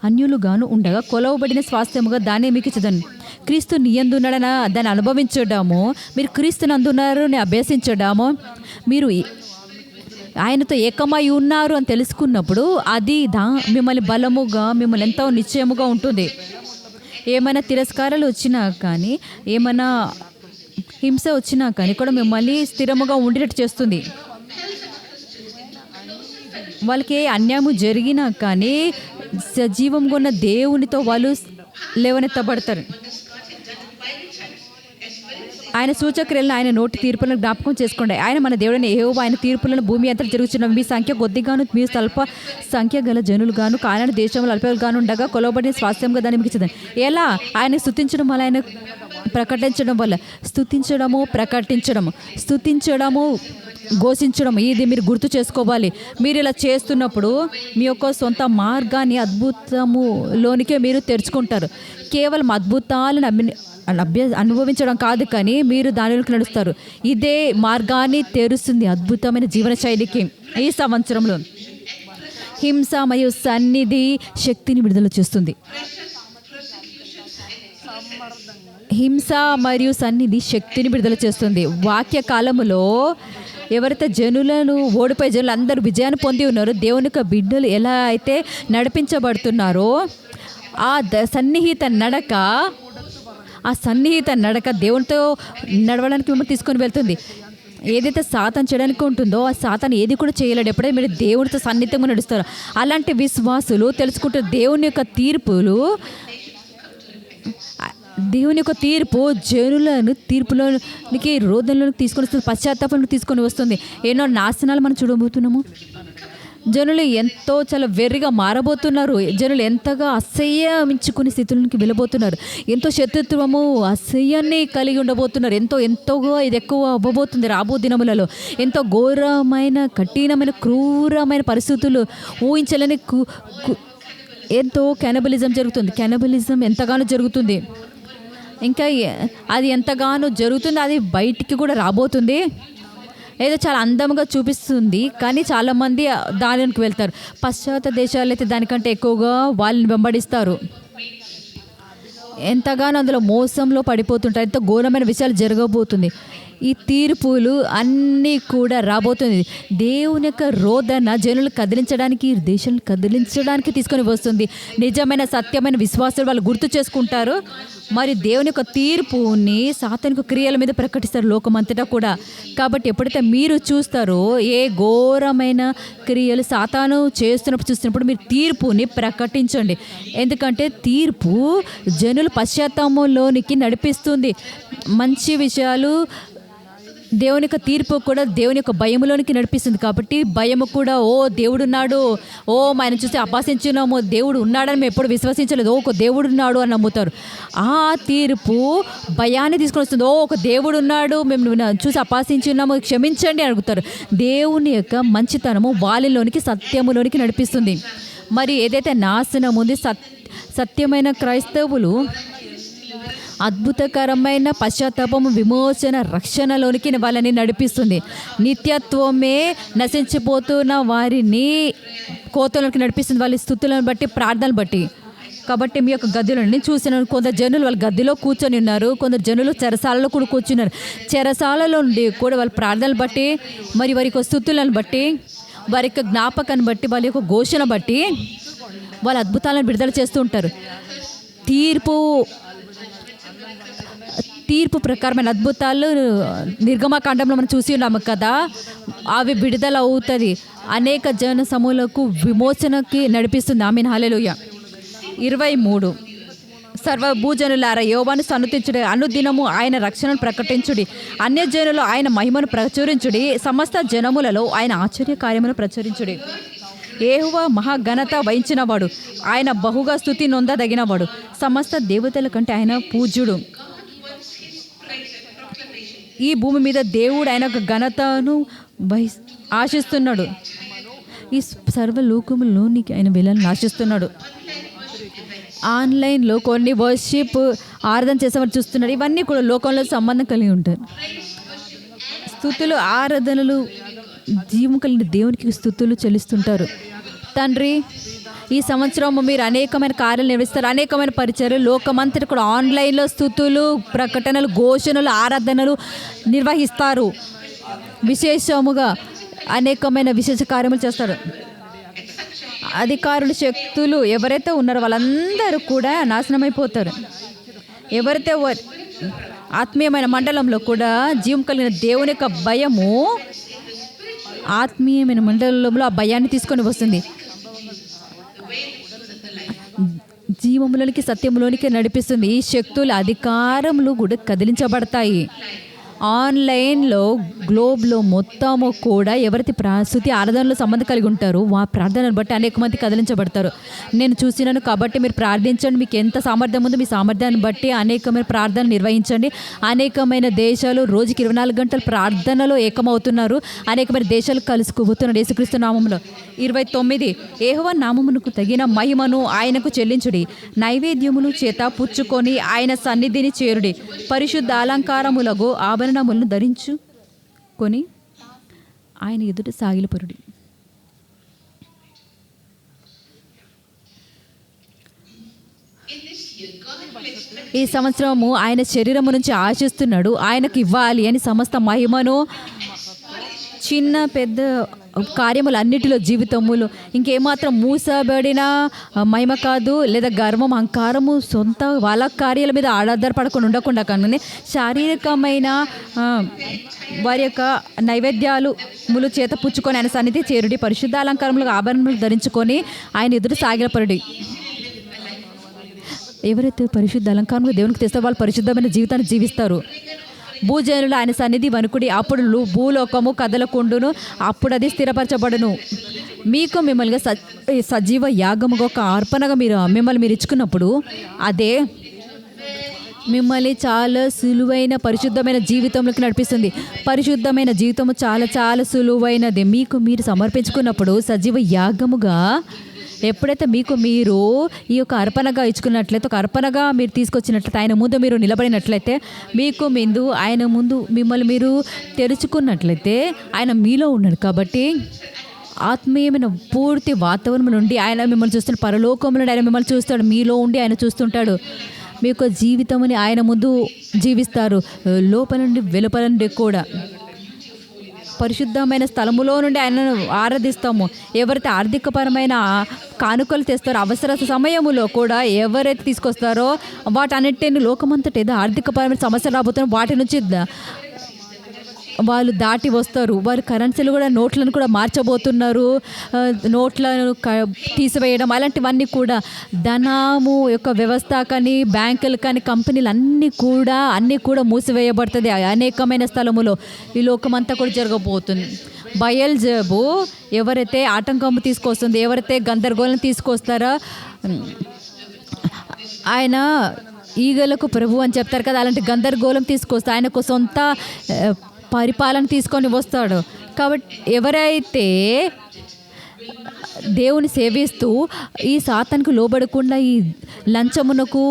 అన్యులు గాను ఉండగా కొలవబడిన స్వాస్థ్యముగా దాన్ని మీకు ఇచ్చదను. క్రీస్తు నీయందున్నాడన దాన్ని అనుభవించడము, మీరు క్రీస్తు నందున్నారు అభ్యసించడము, మీరు ఆయనతో ఏకమై ఉన్నారు అని తెలుసుకున్నప్పుడు అది మిమ్మల్ని బలముగా మిమ్మల్ని ఎంతో నిశ్చయముగా ఉంటుంది. ఏమైనా తిరస్కారాలు వచ్చినా కానీ ఏమైనా హింస వచ్చినా కానీ కూడా మిమ్మల్ని స్థిరముగా ఉండేటట్టు చేస్తుంది. వాళ్ళకి అన్యాయము జరిగినా కానీ సజీవంగా ఉన్న దేవునితో వాళ్ళు లేవనెత్తబడతారు. ఆయన సూచక్రియలను ఆయన నోటి తీర్పులను జ్ఞాపకం చేసుకోండి. ఆయన మన దేవుడైన యెహోవా ఆయన తీర్పులను భూమి అంతా జరుగుతున్నవి. మీ సంఖ్య కొద్దిగాను మీరు స్వల్ప సంఖ్య గల జనులుగాను కానాను దేశంలో అల్పగాను ఉండగా కొలవబడిన స్వాస్థ్యంగా దాన్ని మీకు ఇచ్చేదాన్ని. ఎలా ఆయన స్తుతించడం వల్ల, ఆయన ప్రకటించడం వల్ల, స్తుతించడము ఘోషించడం ఇది మీరు గుర్తు చేసుకోవాలి. మీరు ఇలా చేస్తున్నప్పుడు మీ యొక్క సొంత మార్గాన్ని అద్భుతములోనికే మీరు తెరుచుకుంటారు. కేవలం అద్భుతాలను అనుభవించడం కాదు, కానీ మీరు దానిలోకి నడుస్తారు. ఇదే మార్గాన్ని తెరుస్తుంది అద్భుతమైన జీవన శైలికి. ఈ సంవత్సరంలో హింస మరియు సన్నిధి శక్తిని విడుదల చేస్తుంది. హింస మరియు సన్నిధి శక్తిని విడుదల చేస్తుంది. వాక్య కాలములో ఎవరైతే జనులను ఓడిపోయే జనులు అందరూ విజయాన్ని పొంది ఉన్నారో, దేవుని యొక్క బిడ్డలు ఎలా అయితే నడిపించబడుతున్నారో ఆ సన్నిహిత నడక దేవునితో నడవడానికి మిమ్మల్ని తీసుకొని వెళ్తుంది. ఏదైతే సాతాను చేయడానికి ఉంటుందో ఆ సాతాను ఏది కూడా చేయలేడు. ఎప్పుడైతే మీరు దేవుడితో సన్నిహితంగా నడుస్తారో అలాంటి విశ్వాసులు తెలుసుకుంటారు దేవుని యొక్క తీర్పులు. దేవుని యొక్క తీర్పు జనులను తీర్పులోనికి రోధంలోకి తీసుకొని వస్తుంది, పశ్చాత్తాపంలోకి తీసుకొని వస్తుంది. ఎన్నో నాశనాలు మనం చూడబోతున్నాము. జనులు ఎంతో చాలా వెర్రిగా మారబోతున్నారు. జనులు ఎంతగా అసహ్యమించుకునే స్థితిలోకి వెళ్ళబోతున్నారు. ఎంతో శత్రుత్వము అసహ్యాన్ని కలిగి ఉండబోతున్నారు. ఎంతోగా ఇది ఎక్కువ అవ్వబోతుంది రాబో దినములలో. ఎంతో ఘోరమైన కఠినమైన క్రూరమైన పరిస్థితులు ఊహించలేని ఎంతో కెనబలిజం జరుగుతుంది. కెనబలిజం ఎంతగానో జరుగుతుంది. ఇంకా అది ఎంతగానో జరుగుతుంది, అది బయటికి కూడా రాబోతుంది. ఏదో చాలా అందంగా చూపిస్తుంది కానీ చాలామంది దానికి వెళ్తారు. పాశ్చాత్య దేశాలు అయితే దానికంటే ఎక్కువగా వాళ్ళని వెంబడిస్తారు. ఎంతగానో అందులో మోసంలో పడిపోతుంటారు. ఎంతో ఘోరమైన విషయాలు జరగబోతుంది. ఈ తీర్పులు అన్నీ కూడా రాబోతుంది. దేవుని యొక్క రోదన జనులు కదిలించడానికి, దేశాలను కదిలించడానికి తీసుకొని వస్తుంది. నిజమైన సత్యమైన విశ్వాసాలు వాళ్ళు గుర్తు చేసుకుంటారు. మరి దేవుని యొక్క తీర్పుని సాతానిక క్రియల మీద ప్రకటిస్తారు లోకమంతటా కూడా. కాబట్టి ఎప్పుడైతే మీరు చూస్తారో ఏ ఘోరమైన క్రియలు సాతాను చూస్తున్నప్పుడు మీరు తీర్పుని ప్రకటించండి. ఎందుకంటే తీర్పు జనులు పశ్చాత్తాపంలోనికి నడిపిస్తుంది. మంచి విషయాలు దేవుని యొక్క తీర్పు కూడా దేవుని యొక్క భయములోనికి నడిపిస్తుంది. కాబట్టి భయము కూడా దేవుడు ఉన్నాడు, ఆయన చూసి అపాసించున్నాము, దేవుడు ఉన్నాడని మేము ఎప్పుడు విశ్వసించలేదు, ఒక దేవుడు ఉన్నాడు అని నమ్ముతారు. ఆ తీర్పు భయాన్ని తీసుకొని వస్తుంది. ఒక దేవుడు ఉన్నాడు, మేము చూసి అపాసించున్నాము, క్షమించండి అడుగుతారు. దేవుని యొక్క మంచితనము వాళ్ళలోనికి సత్యములోనికి నడిపిస్తుంది. మరి ఏదైతే నాశనం ఉంది, సత్యమైన క్రైస్తవులు అద్భుతకరమైన పశ్చాత్తాపము, విమోచన, రక్షణలోనికి వాళ్ళని నడిపిస్తుంది. నిత్యత్వమే నశించిపోతున్న వారిని కోతలోకి నడిపిస్తుంది, వాళ్ళ స్తుతులను బట్టి, ప్రార్థనలు బట్టి. కాబట్టి మీ యొక్క గదిలో చూసిన కొందరు జనులు వాళ్ళ గదిలో కూర్చొని ఉన్నారు, కొందరు జనులు చెరసాలలో కూడా కూర్చున్నారు. చెరసాలలో నుండి కూడా వాళ్ళ ప్రార్థనలు బట్టి, మరి వారి యొక్క స్తుతులను బట్టి, వారి యొక్క జ్ఞాపకాన్ని బట్టి, వాళ్ళ యొక్క ఘోషణ బట్టి వాళ్ళ అద్భుతాలను విడుదల చేస్తూ ఉంటారు. తీర్పు ప్రకారమైన అద్భుతాలు నిర్గమకాండంలో మనం చూసి ఉన్నాము కదా, అవి విడుదల అవుతుంది. అనేక జన సమూహలకు విమోచనకి నడిపిస్తుంది. ఆమేన్, హల్లెలూయా. 23 సర్వభూజనులారా యెహోవాను సన్నుతించుడి, అనుదినము ఆయన రక్షణను ప్రకటించుడి, అన్యజనులు ఆయన మహిమను ప్రచురించుడి, సమస్త జనములలో ఆయన ఆశ్చర్య కార్యమును ప్రచురించుడి. యెహోవా మహాఘనత వహించినవాడు, ఆయన బహుగా స్తుతి నొందదగినవాడు, సమస్త దేవతల కంటే ఆయన పూజ్యుడు. ఈ భూమి మీద దేవుడు ఆయన ఘనతను ఆశిస్తున్నాడు. ఈ సర్వలోకములోనికి ఆయన వెళ్ళాలని ఆశిస్తున్నాడు. ఆన్లైన్లో కొన్ని వర్షిప్ ఆరాధన చేసేవారు చూస్తున్నారు. ఇవన్నీ కూడా లోకంలో సంబంధం కలిగి ఉంటారు. స్తుతులు, ఆరాధనలు, జీవం కలిగిన దేవునికి స్తుతులు చెల్లిస్తుంటారు. తండ్రి, ఈ సంవత్సరం మీరు అనేకమైన కార్యాలు నిర్వహిస్తారు, అనేకమైన పరిచయాలు లోకమంతటి కూడా ఆన్లైన్లో స్తుతులు, ప్రకటనలు, ఘోషణలు, ఆరాధనలు నిర్వహిస్తారు. విశేషముగా అనేకమైన విశేష కార్యములు చేస్తారు. అధికారులు, శక్తులు ఎవరైతే ఉన్నారో వాళ్ళందరూ కూడా నాశనమైపోతారు. ఎవరైతే ఆత్మీయమైన మండలంలో కూడా జీవం కలిగిన దేవుని యొక్క భయము ఆత్మీయమైన మండలంలో ఆ భయాన్ని తీసుకొని వస్తుంది. జీవములోనికి, సత్యములోనికి నడిపిస్తుంది. ఈ శక్తుల అధికారములు కూడా కదిలించబడతాయి. ఆన్లైన్లో, గ్లోబ్లో మొత్తము కూడా ఎవరైతే స్తుతి ఆరాధనలో సంబంధం కలిగి ఉంటారో ఆ ప్రార్థనను బట్టి అనేక మంది కదిలించబడతారు. నేను చూసినాను కాబట్టి మీరు ప్రార్థించండి. మీకు ఎంత సామర్థ్యం ఉందో మీ సామర్థ్యాన్ని బట్టి అనేకమైన ప్రార్థన నిర్వహించండి. అనేకమైన దేశాలు రోజుకి 24 గంటలు ప్రార్థనలో ఏకమవుతున్నారు. అనేకమైన దేశాలు కలుసుకోబోతున్నారు యేసుక్రీస్తు నామములో. 29 యెహోవా నామమునకు తగిన మహిమను ఆయనకు చెల్లించుడి, నైవేద్యములు చేత పుచ్చుకొని ఆయన సన్నిధిని చేరుడి, పరిశుద్ధ అలంకారములకు ఆభరణములను ధరించుకొని ఆయన ఎదుట సాగిలపరుడి. ఈ సంవత్సరము ఆయన శరీరము నుంచి ఆశిస్తున్నాడు. ఆయనకు ఇవ్వాలి అని సమస్త మహిమను, చిన్న పెద్ద కార్యములు అన్నిటిలో జీవితములు ఇంకేమాత్రం మూసబడిన మహిమ కాదు, లేదా గర్వం అహంకారము సొంత వాళ్ళ కార్యాల మీద ఆధారపడకుండా ఉండకుండా కానీ శారీరకమైన వారి యొక్క నైవేద్యాలు చేత పుచ్చుకొని ఆయన సన్నిధి చేరుడి, పరిశుద్ధ అలంకారములకు ఆభరణములు ధరించుకొని ఆయన ఎదురు సాగిలపరుడి. ఎవరైతే పరిశుద్ధ అలంకారంగా దేవునికి తెస్తే వాళ్ళు పరిశుద్ధమైన జీవితాన్ని జీవిస్తారు. భూజనులు ఆయన సన్నిధి వణుకుడి, అప్పుడు భూలోకము కదలకుండును, అప్పుడు అది స్థిరపరచబడును. మీకు మిమ్మల్ని సజీవ యాగముగా ఒక అర్పణగా మిమ్మల్ని మీరు ఇచ్చుకున్నప్పుడు అదే మిమ్మల్ని చాలా సులువైన పరిశుద్ధమైన జీవితంలోకి నడిపిస్తుంది. పరిశుద్ధమైన జీవితము చాలా చాలా సులువైనది. మీకు మీరు సమర్పించుకున్నప్పుడు సజీవ యాగముగా ఎప్పుడైతే మీకు మీరు ఈ యొక్క అర్పణగా ఇచ్చుకున్నట్లయితే, ఒక అర్పణగా మీరు తీసుకొచ్చినట్లయితే, ఆయన ముందు మీరు నిలబడినట్లయితే, మీకు ముందు ఆయన ముందు మిమ్మల్ని మీరు తెరుచుకున్నట్లయితే ఆయన మీలో ఉన్నాడు. కాబట్టి ఆత్మీయమైన పూర్తి వాతావరణం నుండి ఆయన మిమ్మల్ని చూస్తాడు. పరలోకం నుండి ఆయన మిమ్మల్ని చూస్తాడు. మీలో ఉండి ఆయన చూస్తుంటాడు. మీ యొక్క జీవితముని ఆయన ముందు జీవిస్తారు. లోపల నుండి వెలుపల నుండి కూడా పరిశుద్ధమైన స్థలములో నుండి ఆయనను ఆరాధిస్తాము. ఎవరైతే ఆర్థికపరమైన కానుకలు తెస్తారో, అవసర సమయములో కూడా ఎవరైతే తీసుకొస్తారో వాటన్నిటిని లోకమంతట ఏదో ఆర్థికపరమైన సమస్యలు రాబోతున్న వాటి నుంచి వాళ్ళు దాటి వస్తారు. వారు కరెన్సీలు కూడా నోట్లను కూడా మార్చబోతున్నారు. నోట్లను తీసివేయడం అలాంటివన్నీ కూడా ధనము యొక్క వ్యవస్థ కానీ బ్యాంకులు కానీ కంపెనీలు అన్నీ కూడా మూసివేయబడుతుంది అనేకమైన స్థలములో. ఈ లోకమంతా కూడా జరగబోతుంది. బయల్జెబు ఎవరైతే ఆటంకము తీసుకొస్తుంది, ఎవరైతే గందరగోళం తీసుకొస్తారో ఆయన ఈగలకు ప్రభు అని చెప్తారు కదా, అలాంటి గందరగోళం తీసుకొస్తే ఆయనకు సొంత పరిపాలన తీసుకొని వస్తాడు. కాబట్టి ఎవరైతే దేవుని సేవిస్తూ ఈ సాతానికి లోబడకుండా ఈ లంచమునకు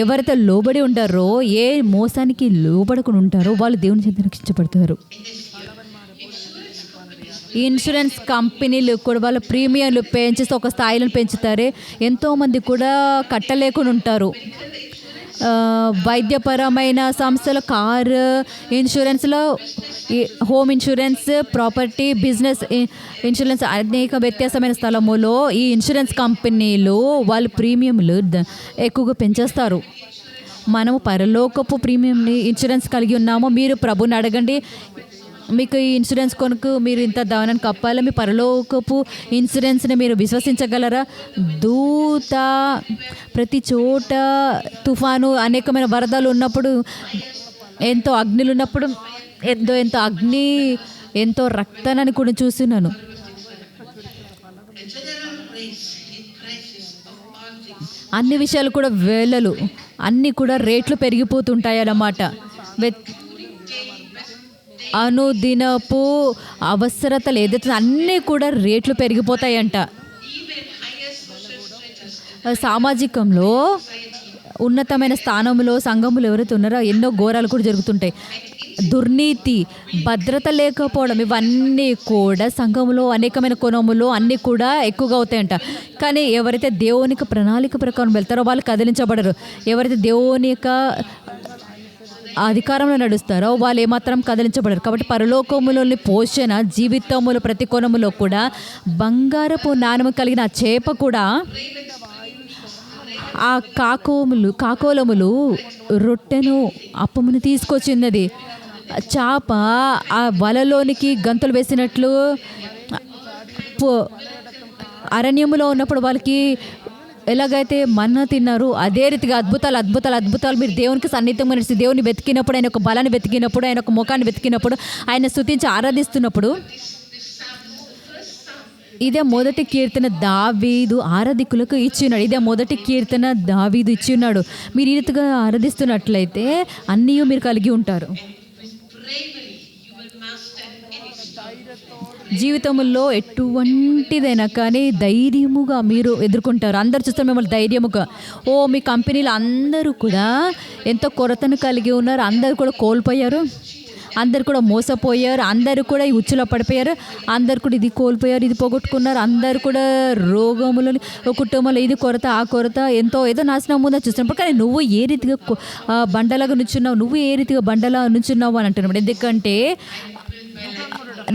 ఎవరైతే లోబడి ఉంటారో, ఏ మోసానికి లోబడకుండా ఉంటారో వాళ్ళు దేవుని చేత రక్షించబడతారు. ఈ ఇన్సూరెన్స్ కంపెనీలు కూడా వాళ్ళ ప్రీమియంలు పెంచేస్తే ఒక స్థాయిలను పెంచుతారే, ఎంతోమంది కూడా కట్టలేకుండా ఉంటారు. వైద్యపరమైన సంస్థలు, కార్ ఇన్సూరెన్స్లో, home insurance, property, business insurance అనేక వ్యత్యాసమైన స్థలములో ఈ ఇన్సూరెన్స్ కంపెనీలు వాళ్ళు ప్రీమియంలు ఎక్కువగా పెంచేస్తారు. మనము పరలోకపు ప్రీమియంని ఇన్సూరెన్స్ కలిగి ఉన్నామో, మీరు ప్రభుని అడగండి, మీకు ఈ ఇన్సూరెన్స్ కొనుక్కు మీరు ఇంత దానాన్ని కప్పాలి, మీ పరలోకపు ఇన్సూరెన్స్ని మీరు విశ్వసించగలరా? దూత ప్రతి చోట తుఫాను అనేకమైన వరదలు ఉన్నప్పుడు, ఎంతో అగ్నిలు ఉన్నప్పుడు, ఎంతో అగ్ని, ఎంతో రక్తాన్ని కూడా చూస్తున్నాను. అన్ని విషయాలు కూడా వేలలు అన్నీ కూడా రేట్లు పెరిగిపోతుంటాయి అన్నమాట. అనుదినపు అవసరతలు ఏదైతే అన్నీ కూడా రేట్లు పెరిగిపోతాయంట. సామాజికంలో ఉన్నతమైన స్థానంలో సంఘములు ఎవరైతే ఉన్నారో ఎన్నో ఘోరాలు కూడా జరుగుతుంటాయి. దుర్నీతి, భద్రత లేకపోవడం, ఇవన్నీ కూడా సంఘంలో అనేకమైన కోణములో అన్నీ కూడా ఎక్కువగా అవుతాయంట. కానీ ఎవరైతే దేవునికి ప్రణాళిక ప్రకారం వెళ్తారో వాళ్ళు కదిలించబడరు. ఎవరైతే దేవుని యొక్క అధికారంలో నడుస్తారో వాళ్ళు ఏమాత్రం కదిలించబడరు. కాబట్టి పరలోకములోని పోషణ జీవితములు ప్రతి కోణములో కూడా బంగారపు నాణెము కలిగిన ఆ చేప కూడా ఆ కాకోలములు రొట్టెను అప్పమును తీసుకొచ్చినది. చేప ఆ వలలోనికి గంతులు వేసినట్లు అరణ్యములో ఉన్నప్పుడు వాళ్ళకి ఎలాగైతే మన్నా తిన్నారు, అదే రీతిగా అద్భుతాలు మీరు దేవునికి సన్నిహితంగా నడిచి దేవుని వెతికినప్పుడు, ఆయన ఒక బలాన్ని వెతికినప్పుడు, ఆయన ఒక ముఖాన్ని వెతికినప్పుడు, ఆయన స్తుతించి ఆరాధిస్తున్నప్పుడు, ఇదే మొదటి కీర్తన దావీదు ఆరాధికులకు ఇచ్చిన్నాడు. ఇదే మొదటి కీర్తన దావీదు ఇచ్చిన్నాడు. మీరు ఈ రీతిగా ఆరాధిస్తున్నట్లయితే అన్నీ మీరు కలిగి ఉంటారు. జీవితంలో ఎటువంటిదైనా కానీ ధైర్యముగా మీరు ఎదుర్కొంటారు. అందరు చూస్తారు మిమ్మల్ని ధైర్యముగా. మీ కంపెనీలు అందరూ కూడా ఎంతో కొరతను కలిగి ఉన్నారు. అందరూ కూడా కోల్పోయారు, అందరు కూడా మోసపోయారు, అందరూ కూడా ఈ ఉచ్చులో పడిపోయారు, అందరు కూడా ఇది కోల్పోయారు, ఇది పోగొట్టుకున్నారు, అందరు కూడా రోగములని, కుటుంబంలో ఇది కొరత ఆ కొరత ఏదో నాశనం ఉందని చూస్తున్నప్పుడు, కానీ నువ్వు ఏ రీతిగా బండలాగా నుంచున్నావు, నువ్వు ఏ రీతిగా బండలా నుంచున్నావు అని అంటున్నాడు. ఎందుకంటే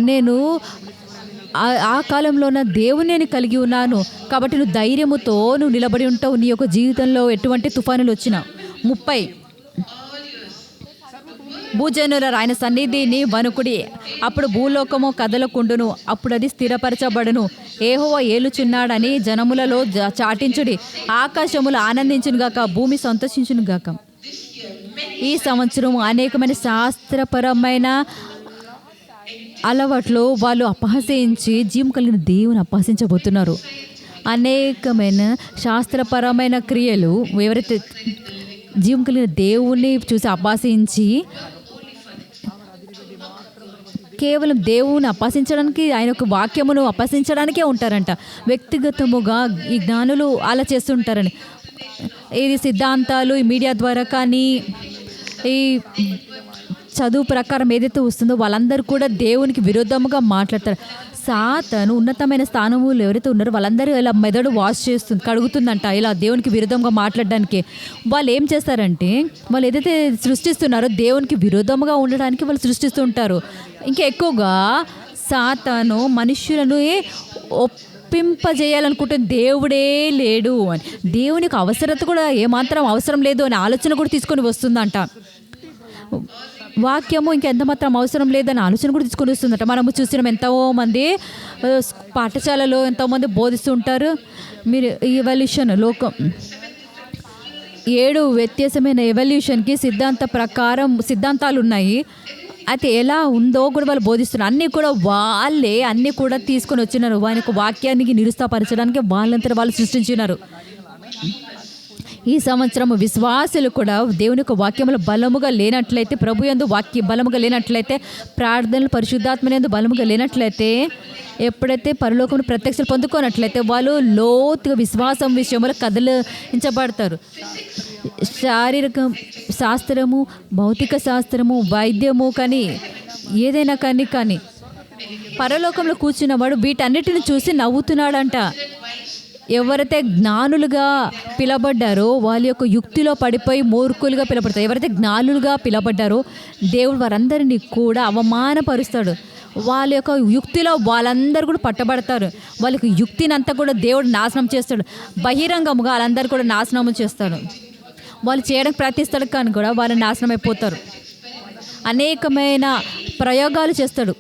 నేను ఆ కాలంలోన దేవుని నేను కలిగి ఉన్నాను కాబట్టి నువ్వు ధైర్యముతో నువ్వు నిలబడి ఉంటావు. నీ యొక్క జీవితంలో ఎటువంటి తుఫానులు వచ్చినా. 30 భూజనుల ఆయన సన్నిధిని వణుకుడి, అప్పుడు భూలోకము కదలకుండును, అప్పుడు అది స్థిరపరచబడును. యెహోవా ఏలుచున్నాడని జనములలో చాటించుడి, ఆకాశములు ఆనందించును గాక, భూమి సంతోషించును గాక. ఈ సంవత్సరం అనేకమైన శాస్త్రపరమైన అలవాట్లు వాళ్ళు అపహసించి జీవం కలిగిన దేవుని అపహసించబోతున్నారు. అనేకమైన శాస్త్రపరమైన క్రియలు ఎవరైతే జీవం కలిగిన దేవుణ్ణి చూసి అపహసించి కేవలం దేవుని అపహసించడానికి, ఆయన యొక్క వాక్యమును అపహసించడానికే ఉంటారంట. వ్యక్తిగతముగా ఈ జ్ఞానులు అలా చేస్తుంటారని, ఇది సిద్ధాంతాలు ఈ మీడియా ద్వారా కానీ ఈ చదువు ప్రకారం ఏదైతే వస్తుందో వాళ్ళందరూ కూడా దేవునికి విరుద్ధముగా మాట్లాడతారు. సాతాను ఉన్నతమైన స్థానములు ఎవరైతే ఉన్నారో వాళ్ళందరూ ఇలా మెదడు వాష్ చేస్తుంది, కడుగుతుందంట ఇలా దేవునికి విరుద్ధంగా మాట్లాడడానికి. వాళ్ళు ఏం చేస్తారంటే వాళ్ళు ఏదైతే సృష్టిస్తున్నారో దేవునికి విరుద్ధంగా ఉండడానికి వాళ్ళు సృష్టిస్తుంటారు. ఇంకా ఎక్కువగా సాతాను మనుష్యులను ఒప్పింపజేయాలనుకుంటే దేవుడే లేడు అని, దేవునికి అవసరత కూడా ఏమాత్రం అవసరం లేదు అనే ఆలోచన కూడా తీసుకొని వస్తుందంట. వాక్యము ఇంకెంత మాత్రం అవసరం లేదని ఆలోచన కూడా తీసుకొని వస్తుందట. మనము చూసిన ఎంతోమంది పాఠశాలలో ఎంతోమంది బోధిస్తుంటారు. మీరు ఎవల్యూషన్ లోకం 7 వ్యత్యాసమైన ఎవల్యూషన్కి సిద్ధాంతాలు ఉన్నాయి. అయితే ఎలా ఉందో కూడా వాళ్ళు బోధిస్తున్నారు. అన్నీ కూడా వాళ్ళే అన్నీ కూడా తీసుకొని వచ్చినారు. ఆయన యొక్క వాక్యానికి నిరుత్సాహపరచడానికి వాళ్ళంతా వాళ్ళు సృష్టించినారు. ఈ సంవత్సరం విశ్వాసులు కూడా దేవుని యొక్క వాక్యములు బలముగా లేనట్లయితే, ప్రభు యందు వాక్యం బలముగా లేనట్లయితే, ప్రార్థనలు పరిశుద్ధాత్మనందు బలముగా లేనట్లయితే, ఎప్పుడైతే పరలోకమును ప్రత్యక్షలు పొందుకోనట్లయితే వాళ్ళు లోతుగా విశ్వాసం విషయంలో కదిలించబడతారు. శారీరక శాస్త్రము, భౌతిక శాస్త్రము, వైద్యము కానీ ఏదైనా కానీ పరలోకంలో కూర్చున్నవాడు వీటన్నిటిని చూసి నవ్వుతున్నాడంట. ఎవరైతే జ్ఞానులుగా పిలబడ్డారో వాళ్ళ యొక్క యుక్తిలో పడిపోయి మూర్ఖులుగా పిలబడతారు. ఎవరైతే జ్ఞానులుగా పిలబడ్డారో దేవుడు వారందరినీ కూడా అవమానపరుస్తాడు. వాళ్ళ యొక్క యుక్తిలో వాళ్ళందరూ కూడా పట్టబడతారు. వాళ్ళకి యుక్తిని అంతా కూడా దేవుడు నాశనం చేస్తాడు. బహిరంగముగా వాళ్ళందరూ కూడా నాశనం చేస్తాడు. వాళ్ళు చేయడానికి ప్రయత్నిస్తాడు కానీ కూడా వాళ్ళు నాశనం అయిపోతారు. అనేకమైన ప్రయోగాలు చేస్తాడు.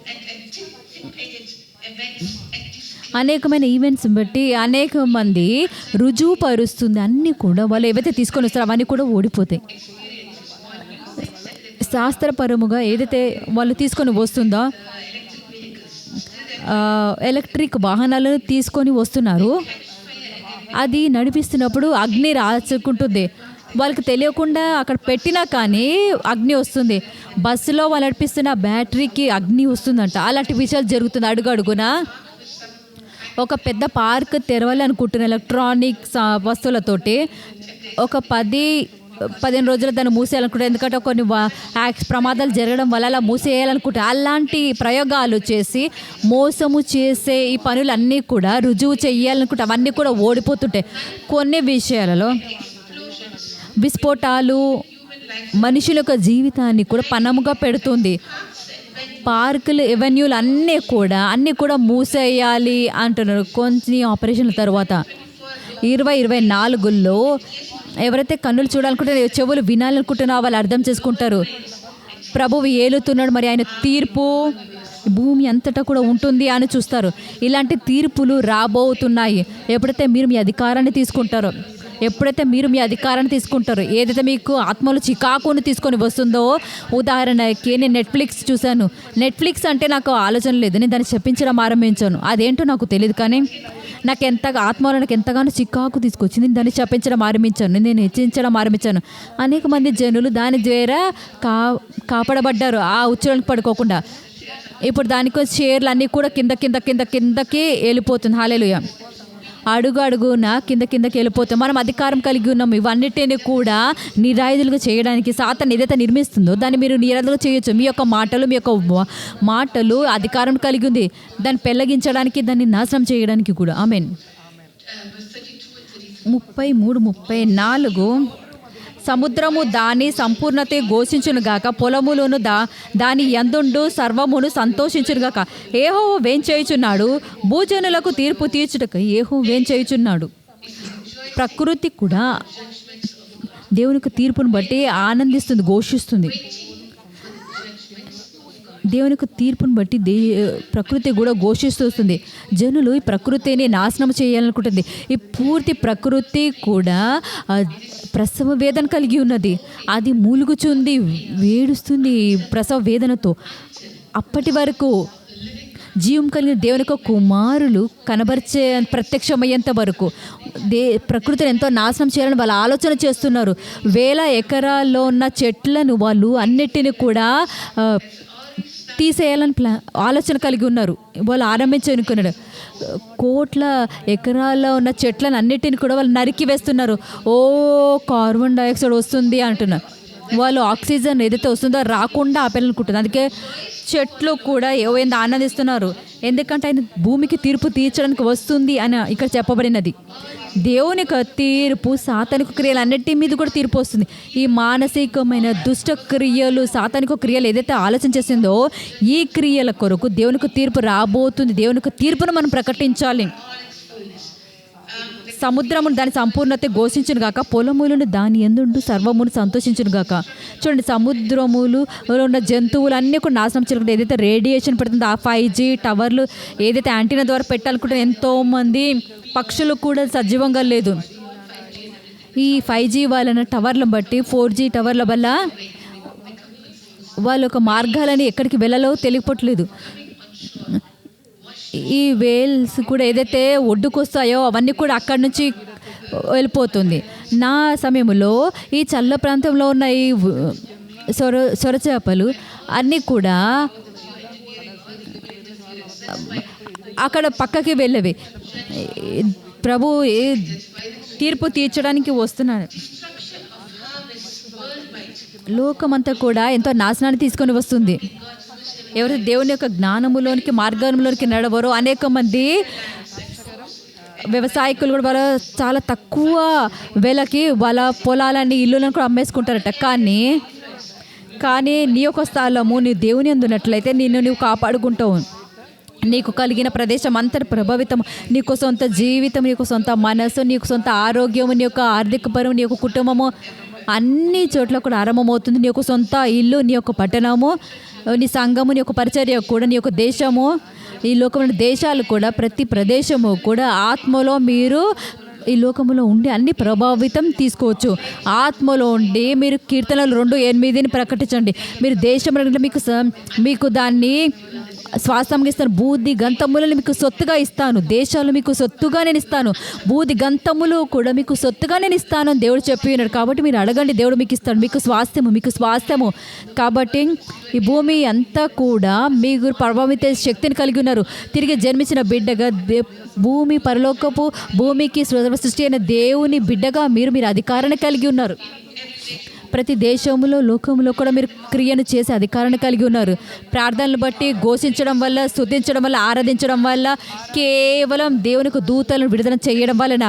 అనేకమైన ఈవెంట్స్ బట్టి అనేక మంది రుజువు పరుస్తుంది. అన్నీ కూడా వాళ్ళు ఏవైతే తీసుకొని వస్తారో అవన్నీ కూడా ఓడిపోతాయి. శాస్త్రపరముగా ఏదైతే వాళ్ళు తీసుకొని వస్తుందో ఎలక్ట్రిక్ వాహనాలను తీసుకొని వస్తున్నారు. అది నడిపిస్తున్నప్పుడు అగ్ని రాచుకుంటుంది. వాళ్ళకి తెలియకుండా అక్కడ పెట్టినా కానీ అగ్ని వస్తుంది. బస్సులో వాళ్ళు నడిపిస్తున్న బ్యాటరీకి అగ్ని వస్తుందంట. అలాంటి విషయాలు జరుగుతుంది అడుగడుగునా. ఒక పెద్ద పార్క్ తెరవాలనుకుంటున్న ఎలక్ట్రానిక్స్ వస్తువులతోటి ఒక 10-15 రోజులు దాన్ని మూసేయాలనుకుంటారు. ఎందుకంటే కొన్ని ప్రమాదాలు జరగడం వల్ల అలా మూసేయాలనుకుంటారు. అలాంటి ప్రయోగాలు చేసి మోసము చేసే ఈ పనులన్నీ కూడా రుజువు చేయాలనుకుంటే అవన్నీ కూడా ఓడిపోతుంటాయి. కొన్ని విషయాలలో విస్ఫోటాలు మనుషుల యొక్క జీవితాన్ని కూడా పణముగా పెడుతుంది. పార్కులు, ఎవెన్యూలు అన్నీ కూడా మూసేయాలి అంటున్నారు. కొన్ని ఆపరేషన్ల తర్వాత 2024లో ఎవరైతే కన్నులు చూడాలనుకుంటారో, చెవులు వినాలనుకుంటున్నారో వాళ్ళు అర్థం చేసుకుంటారు. ప్రభువు ఏలుతున్నాడు, మరి ఆయన తీర్పు భూమి అంతటా కూడా ఉంటుంది అని చూస్తారు. ఇలాంటి తీర్పులు రాబోతున్నాయి. ఎప్పుడైతే మీరు మీ అధికారాన్ని తీసుకుంటారో, ఏదైతే మీకు ఆత్మలో చికాకుని తీసుకొని వస్తుందో, ఉదాహరణకి నేను నెట్ఫ్లిక్స్ చూశాను. నెట్ఫ్లిక్స్ అంటే నాకు ఆలోచన లేదు, నేను దాన్ని చెప్పించడం ఆరంభించాను. అదేంటో నాకు తెలియదు కానీ నాకు ఆత్మలో నాకు ఎంతగానో చికాకు తీసుకొచ్చింది. నేను దాన్ని చెప్పించడం ఆరంభించాను, నేను హెచ్చించడం ఆరంభించాను. అనేక మంది జనులు దాని ద్వారా కాపాడబడ్డారు ఆ ఉచ్చులకు పడుకోకుండా. ఇప్పుడు దానికి షేర్లు అన్నీ కూడా కిందకి వెళ్ళిపోతుంది. హల్లెలూయా. అడుగున కిందకి వెళ్ళిపోతాం. మనం అధికారం కలిగి ఉన్నాం. ఇవన్నిటిని కూడా నిరాయుధులుగా చేయడానికి సాతాను ఏదైతే నిర్మిస్తుందో దాన్ని మీరు నిరాయుధులుగా చేయొచ్చు. మీ యొక్క మాటలు అధికారం కలిగి ఉంది, దాన్ని పెళ్ళగించడానికి, దాన్ని నాశనం చేయడానికి కూడా. ఆమేన్. 33-34 సముద్రము దాని సంపూర్ణత ఘోషించునుగాక, పొలములను దాని యందుండు సర్వమును సంతోషించునుగాక. యెహోవా వేంచేయుచున్నాడు, భూజనులకు తీర్పు తీర్చుటకు యెహోవా వేంచేయుచున్నాడు. ప్రకృతి కూడా దేవునికి తీర్పును బట్టి ఆనందిస్తుంది, ఘోషిస్తుంది. దేవునికి తీర్పును బట్టి ప్రకృతి కూడా ఘోషిస్తూ వస్తుంది. జనులు ఈ ప్రకృతిని నాశనం చేయాలనుకుంటుంది. ఈ పూర్తి ప్రకృతి కూడా ప్రసవ వేదన కలిగి ఉన్నది. అది మూలుగుచుంది, వేడుస్తుంది ప్రసవ వేదనతో. అప్పటి వరకు జీవం కలిగిన దేవుని యొక్క కుమారులు కనబరిచే ప్రత్యక్షమయ్యేంత వరకు ప్రకృతిని ఎంతో నాశనం చేయాలని వాళ్ళు ఆలోచన చేస్తున్నారు. వేల ఎకరాల్లో ఉన్న చెట్లను వాళ్ళు అన్నిటిని కూడా తీసేయాలని ఆలోచన కలిగి ఉన్నారు. వాళ్ళు ఆరంభించనుకున్నారు. కోట్ల ఎకరాల్లో ఉన్న చెట్లను అన్నిటిని కూడా వాళ్ళు నరికి వేస్తున్నారు. కార్బన్ డైఆక్సైడ్ వస్తుంది అంటున్నారు. వాళ్ళు ఆక్సిజన్ ఏదైతే వస్తుందో రాకుండా ఆపేయాలనుకుంటున్నారు. అందుకే చెట్లు కూడా ఏందో ఆనందిస్తున్నారు. ఎందుకంటే ఆయన భూమికి తీర్పు తీర్చడానికి వస్తుంది అని ఇక్కడ చెప్పబడినది. దేవుని యొక్క తీర్పు సాతానిక క్రియలు అన్నిటి మీద కూడా తీర్పు వస్తుంది. ఈ మానసికమైన దుష్ట క్రియలు, సాతానిక క్రియలు ఏదైతే ఆలోచన చేసిందో ఈ క్రియల కొరకు దేవునికి తీర్పు రాబోతుంది. దేవునికి తీర్పును మనం ప్రకటించాలి. సముద్రము దాని సంపూర్ణత ఘోషించును గాక, పొలములను దాని యందుండు సర్వమును సంతోషించును గాక. చూడండి, సముద్రములు ఉన్న జంతువులు అన్నీ కూడా నాశనం చేయకుండా ఏదైతే రేడియేషన్ పెడుతుందో ఆ 5G టవర్లు ఏదైతే యాంటీనా ద్వారా పెట్టాలనుకుంటే ఎంతోమంది పక్షులు కూడా సజీవంగా లేదు. ఈ 5G వలన టవర్లను బట్టి 4G టవర్ల వల్ల వాళ్ళ యొక్క మార్గాలని ఎక్కడికి వెళ్ళాలో తెలియపట్లేదు. ఈ వేల్స్ కూడా ఏదైతే ఒడ్డుకొస్తాయో అవన్నీ కూడా అక్కడి నుంచి వెళ్ళిపోతుంది. నా సమయంలో ఈ చల్ల ప్రాంతంలో ఉన్న ఈ సొరచేపలు అన్నీ కూడా అక్కడ పక్కకి వెళ్ళేవి. ప్రభు తీర్పు తీర్చడానికి వస్తున్నాడు. లోకమంతా కూడా ఎంతో నాశనాన్ని తీసుకొని వస్తుంది. ఎవరైతే దేవుని యొక్క జ్ఞానములోనికి మార్గంలోనికి నడవరో అనేక మంది వ్యవసాయకులు కూడా వాళ్ళ చాలా తక్కువ వేలకి వాళ్ళ పొలాలని ఇల్లులను కూడా అమ్మేసుకుంటారట. కానీ నీ యొక్క స్థలము నీ దేవుని అందున్నట్లయితే నువ్వు కాపాడుకుంటావు. నీకు కలిగిన ప్రదేశం అంతా ప్రభావితం. నీకు సొంత జీవితం, నీకు సొంత మనసు, నీకు సొంత ఆరోగ్యము, నీ యొక్క ఆర్థిక పరం, నీ యొక్క కుటుంబము అన్ని చోట్ల కూడా ఆరంభమవుతుంది. నీ యొక్క సొంత ఇల్లు, నీ యొక్క పట్టణము, నీ సంఘము, నీ యొక్క పరిచర్య కూడా, నీ యొక్క దేశము, ఈ లోకంలో దేశాలు కూడా, ప్రతి ప్రదేశము కూడా ఆత్మలో మీరు ఈ లోకంలో ఉండి అన్ని ప్రభావితం తీసుకోవచ్చు. ఆత్మలో ఉండి మీరు కీర్తనలు 2:8 ప్రకటించండి. మీరు దేశంలో మీకు దాన్ని స్వాస్థ్యంగా ఇస్తాను. బూది గంతములను మీకు సొత్తుగా ఇస్తాను. దేశాలు మీకు సొత్తుగా నేను ఇస్తాను. బూది గంతములు కూడా మీకు సొత్తుగా నేను ఇస్తాను అని దేవుడు చెప్పి ఉన్నాడు. కాబట్టి మీరు అడగండి, దేవుడు మీకు ఇస్తాడు. మీకు స్వాస్థ్యము. కాబట్టి ఈ భూమి అంతా కూడా మీరు ప్రభావిత శక్తిని కలిగి ఉన్నారు. తిరిగి జన్మించిన బిడ్డగా భూమి పరలోకపు భూమికి సృష్టి అయిన దేవుని బిడ్డగా మీరు అధికారాన్ని కలిగి ఉన్నారు. ప్రతి దేశంలో లోకంలో కూడా మీరు క్రియను చేసే అధికారాన్ని కలిగి ఉన్నారు. ప్రార్థనలు బట్టి ఘోషించడం వల్ల, స్తుతించడం వల్ల, ఆరాధించడం వల్ల, కేవలం దేవునికి దూతలను విడుదల చేయడం వలన.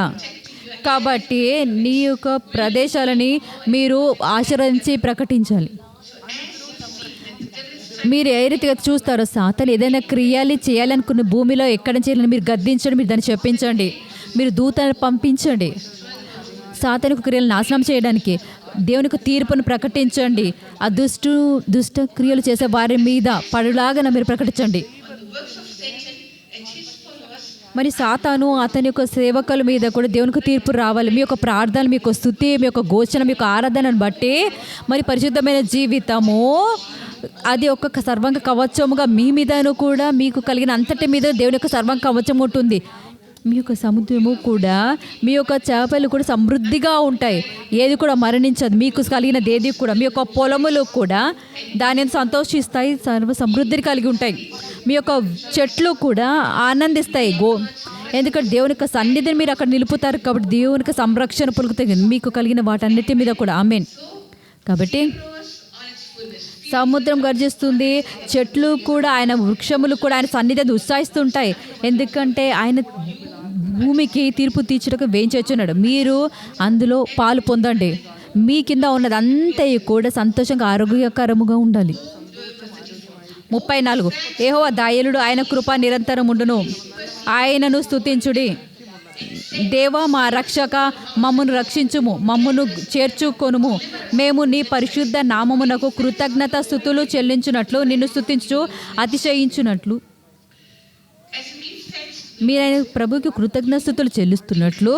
కాబట్టి నీ యొక్క ప్రదేశాలని మీరు ఆశీర్వదించి ప్రకటించాలి. మీరు ఏ రీతిగా చూస్తారో సాతాను ఏదైనా క్రియలు చేయాలనుకున్న భూమిలో ఎక్కడ చేయాలని మీరు గద్దించండి. మీరు దాన్ని చెప్పించండి. మీరు దూతలను పంపించండి సాతానుకు క్రియలు నాశనం చేయడానికి. దేవునికి తీర్పును ప్రకటించండి. ఆ దుష్ట క్రియలు చేసే వారి మీద పడులాగా మీరు ప్రకటించండి. మరి సాతాను అతని యొక్క సేవకుల మీద కూడా దేవునికి తీర్పు రావాలి. మీ యొక్క ప్రార్థన, మీ యొక్క స్తుతి, మీ యొక్క ఘోషణ, మీ యొక్క ఆరాధనను బట్టి మరి పరిశుద్ధమైన జీవితము అది ఒక సర్వాంగ కవచముగా మీ మీదను కూడా మీకు కలిగిన అంతటి మీద దేవుని యొక్క సర్వాంగ కవచం ఉంటుంది. మీ యొక్క సముద్రము కూడా, మీ యొక్క చేపలు కూడా సమృద్ధిగా ఉంటాయి. ఏది కూడా మరణించదు. మీకు కలిగినది ఏది కూడా, మీ యొక్క పొలములు కూడా దానిని సంతోషిస్తాయి, సర్వ సమృద్ధిని కలిగి ఉంటాయి. మీ యొక్క చెట్లు కూడా ఆనందిస్తాయి. ఎందుకంటే దేవుని యొక్క సన్నిధిని మీరు అక్కడ నిలుపుతారు. కాబట్టి దేవుని యొక్క సంరక్షణ పొలుగుతాయి మీకు కలిగిన వాటన్నిటి మీద కూడా. ఆమేన్. కాబట్టి సముద్రం గర్జిస్తుంది, చెట్లు కూడా ఆయన వృక్షములు కూడా ఆయన సన్నిధిని ఉత్సాహిస్తుంటాయి. ఎందుకంటే ఆయన భూమికి తీర్పు తీర్చుటకు వేయించున్నాడు. మీరు అందులో పాలు పొందండి. మీ కింద ఉన్నది అంతా కూడా సంతోషంగా ఆరోగ్యకరముగా ఉండాలి. 34 యెహోవా దయాళుడు, ఆయన కృప నిరంతరం ఉండును, ఆయనను స్తుతించుడి. దేవా మా రక్షక, మమ్మను రక్షించుము, మమ్మను చేర్చుకొనుము. మేము నీ పరిశుద్ధ నామమునకు కృతజ్ఞత స్తుతులు చెల్లించున్నట్లు, నిన్ను స్తుతించు అతిశయించున్నట్లు, As we give thanks, మీరు ఆయన ప్రభుకి కృతజ్ఞతలు చెల్లిస్తున్నట్లు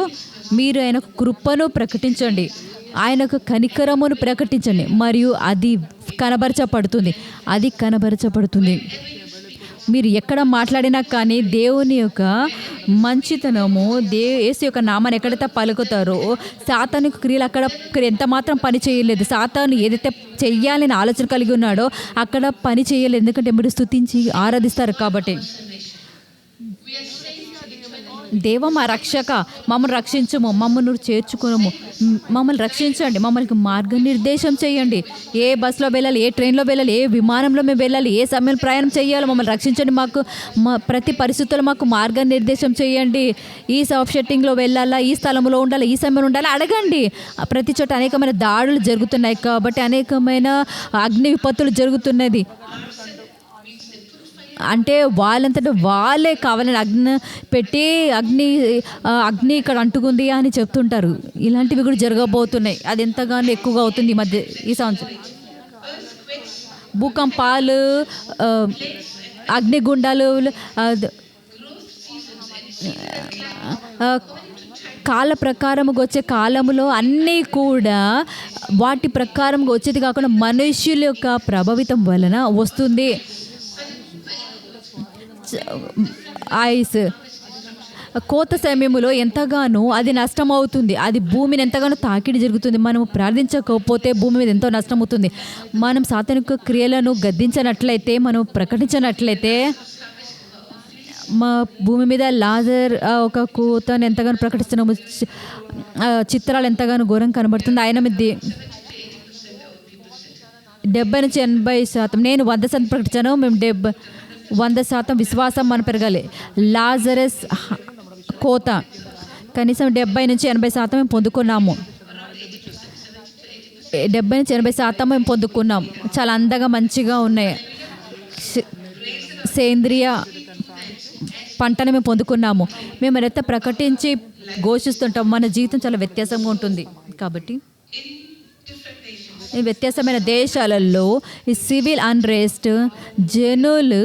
మీరు ఆయనకు కృపను ప్రకటించండి, ఆయనకు కనికరమును ప్రకటించండి, మరియు అది కనబరచబడుతుంది. మీరు ఎక్కడ మాట్లాడినా కానీ దేవుని యొక్క మంచితనము, యేసు యొక్క నామాన్ని ఎక్కడైతే పలుకుతారో సాతానుకు క్రియలు అక్కడ ఎంత మాత్రం పని చేయలేదు. సాతాను ఏదైతే చెయ్యాలని ఆలోచన కలిగి ఉన్నాడో అక్కడ పని చేయలేదు, ఎందుకంటే మీరు స్తుతించి ఆరాధిస్తారు కాబట్టి. దేవ మా రక్షక, మమ్మల్ని రక్షించుము, మమ్మల్ని చేర్చుకునము, మమ్మల్ని రక్షించండి, మమ్మల్ని మార్గనిర్దేశం చేయండి. ఏ బస్సులో వెళ్ళాలి, ఏ ట్రైన్లో వెళ్ళాలి, ఏ విమానంలో మేము వెళ్ళాలి, ఏ సమయంలో ప్రయాణం చేయాలో మమ్మల్ని రక్షించండి. మాకు ప్రతి పరిస్థితుల్లో మాకు మార్గనిర్దేశం చేయండి. ఈ సాఫ్ట్ సెట్టింగ్లో వెళ్ళాలా, ఈ స్థలంలో ఉండాలి, ఈ సమయంలో ఉండాలి అడగండి. ప్రతి చోట అనేకమైన దాడులు జరుగుతున్నాయి కాబట్టి అనేకమైన అగ్ని విపత్తులు జరుగుతున్నది. అంటే వాళ్ళంతటా వాళ్ళే కావాలని అగ్ని ఇక్కడ అంటుకుంది అని చెప్తుంటారు. ఇలాంటివి కూడా జరగబోతున్నాయి. అది ఎంతగానో ఎక్కువగా అవుతుంది ఈ మధ్య ఈ సంవత్సరం. భూకంపాలు, అగ్నిగుండాలు, కాల ప్రకారముగా వచ్చే కాలములో అన్నీ కూడా వాటి ప్రకారంగా వచ్చేది కాకుండా మనుష్యుల యొక్క ప్రభావితం వలన వస్తుంది. ఐస్ కోత సమయంలో ఎంతగానో అది నష్టం అవుతుంది, అది భూమిని ఎంతగానో తాకిడి జరుగుతుంది. మనం ప్రార్థించకపోతే భూమి మీద ఎంతో నష్టం అవుతుంది. మనం సాతానిక క్రియలను గద్దించినట్లయితే, మనం ప్రకటించినట్లయితే, మా భూమి మీద లాజర్ ఒక కోతను ఎంతగానో ప్రకటిస్తున్నాము. చిత్రాలు ఎంతగానో ఘోరం కనబడుతుంది. ఆయన మీద 70-80%, నేను 100% ప్రకటించాను. మేము 100% విశ్వాసం మనం పెరగాలి. లాజరస్ కోత కనీసం 70-80% మేము పొందుకున్నాము. 70-80% మేము పొందుకున్నాం. చాలా అందంగా మంచిగా ఉన్నాయి. సేంద్రియ పంటను మేము పొందుకున్నాము. మేము ఎంత ప్రకటించి ఘోషిస్తుంటాం, మన జీవితం చాలా వ్యత్యాసంగా ఉంటుంది. కాబట్టి ఈ వ్యత్యాసమైన దేశాలలో ఈ సివిల్ అన్రెస్ట్, జనులు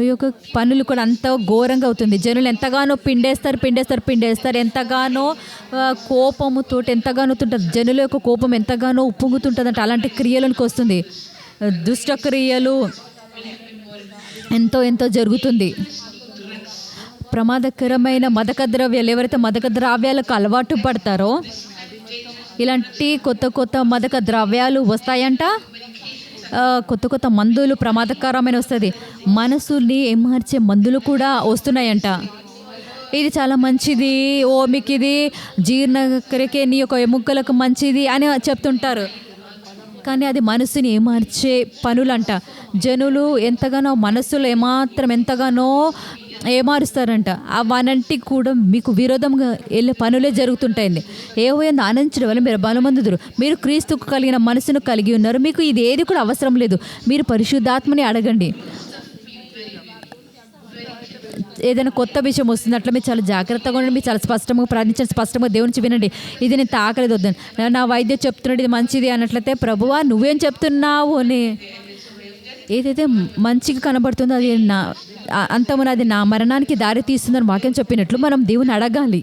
యొక్క పనులు కూడా అంత ఘోరంగా అవుతుంది. జనులు ఎంతగానో పిండేస్తారు, ఎంతగానో కోపముతో ఎంతగానో ఉంటుంది. జనుల యొక్క కోపం ఎంతగానో ఉప్పొంగుతుంటుంది అంటే అలాంటి క్రియలకు వస్తుంది. దుష్ట క్రియలు ఎంతో జరుగుతుంది. ప్రమాదకరమైన మదక ద్రవ్యాలు, ఎవరైతే మదక ద్రవ్యాలకు అలవాటు పడతారో ఇలాంటి కొత్త మదక ద్రవ్యాలు వస్తాయంట. కొత్త మందులు ప్రమాదకరమైన వస్తుంది. మనసుని ఏమార్చే మందులు కూడా వస్తున్నాయంట. ఇది చాలా మంచిది, మీకు ఇది జీర్ణక్రియకి, నీ యొక్క ఎముకలకు మంచిది అని చెప్తుంటారు. కానీ అది మనసుని ఏమార్చే పనులంట. జనులు ఎంతగానో మనస్సులో ఎంతగానో ఏమారుస్తారంట. అవన్నింటికి కూడా మీకు విరోధంగా వెళ్ళే పనులే జరుగుతుంటాయండి. ఏవైనా ఆనందించడం వల్ల మీరు బలమందుదురు. మీరు క్రీస్తుకు కలిగిన మనసును కలిగి ఉన్నారు. మీకు ఇది ఏది కూడా అవసరం లేదు. మీరు పరిశుద్ధాత్మని అడగండి. ఏదైనా కొత్త విషయం వస్తున్నట్లు మీరు చాలా జాగ్రత్తగా ఉండండి. మీరు చాలా స్పష్టంగా ప్రార్థించండి, స్పష్టంగా దేవుని నుంచి వినండి. ఇది నేను తాకలేదు వద్దని, నా వైద్యం చెప్తున్నాడు ఇది మంచిది అన్నట్లయితే, ప్రభువా నువ్వేం చెప్తున్నావు అని ఏదైతే మంచిగా కనబడుతుందో అది అంతమున అది నా మరణానికి దారి తీస్తుందని వాక్యం చెప్పినట్లు మనం దేవుని అడగాలి.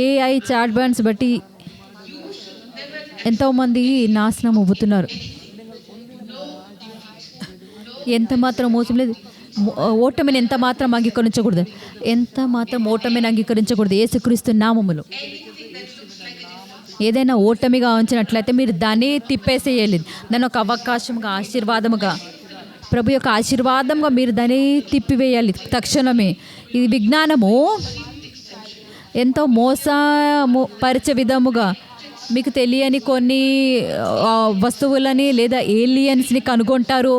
ఏఐ చాట్ బ్యాండ్స్ బట్టి ఎంతోమంది నాశనం అవ్వుతున్నారు. ఎంత మాత్రం మోసం లేదు. ఓటమిని ఎంత మాత్రం అంగీకరించకూడదు. యేసుక్రీస్తు నామములో ఏదైనా ఓటమిగా ఉంచినట్లయితే మీరు దాన్ని తిప్పేసేయాలి. దాన్ని ఒక అవకాశంగా, ఆశీర్వాదముగా, ప్రభు యొక్క ఆశీర్వాదంగా మీరు దాన్ని తిప్పివేయాలి తక్షణమే. ఇది విజ్ఞానము ఎంతో మోసపరిచే విధముగా మీకు తెలియని కొన్ని వస్తువులని లేదా ఏలియన్స్ని కనుగొంటారు.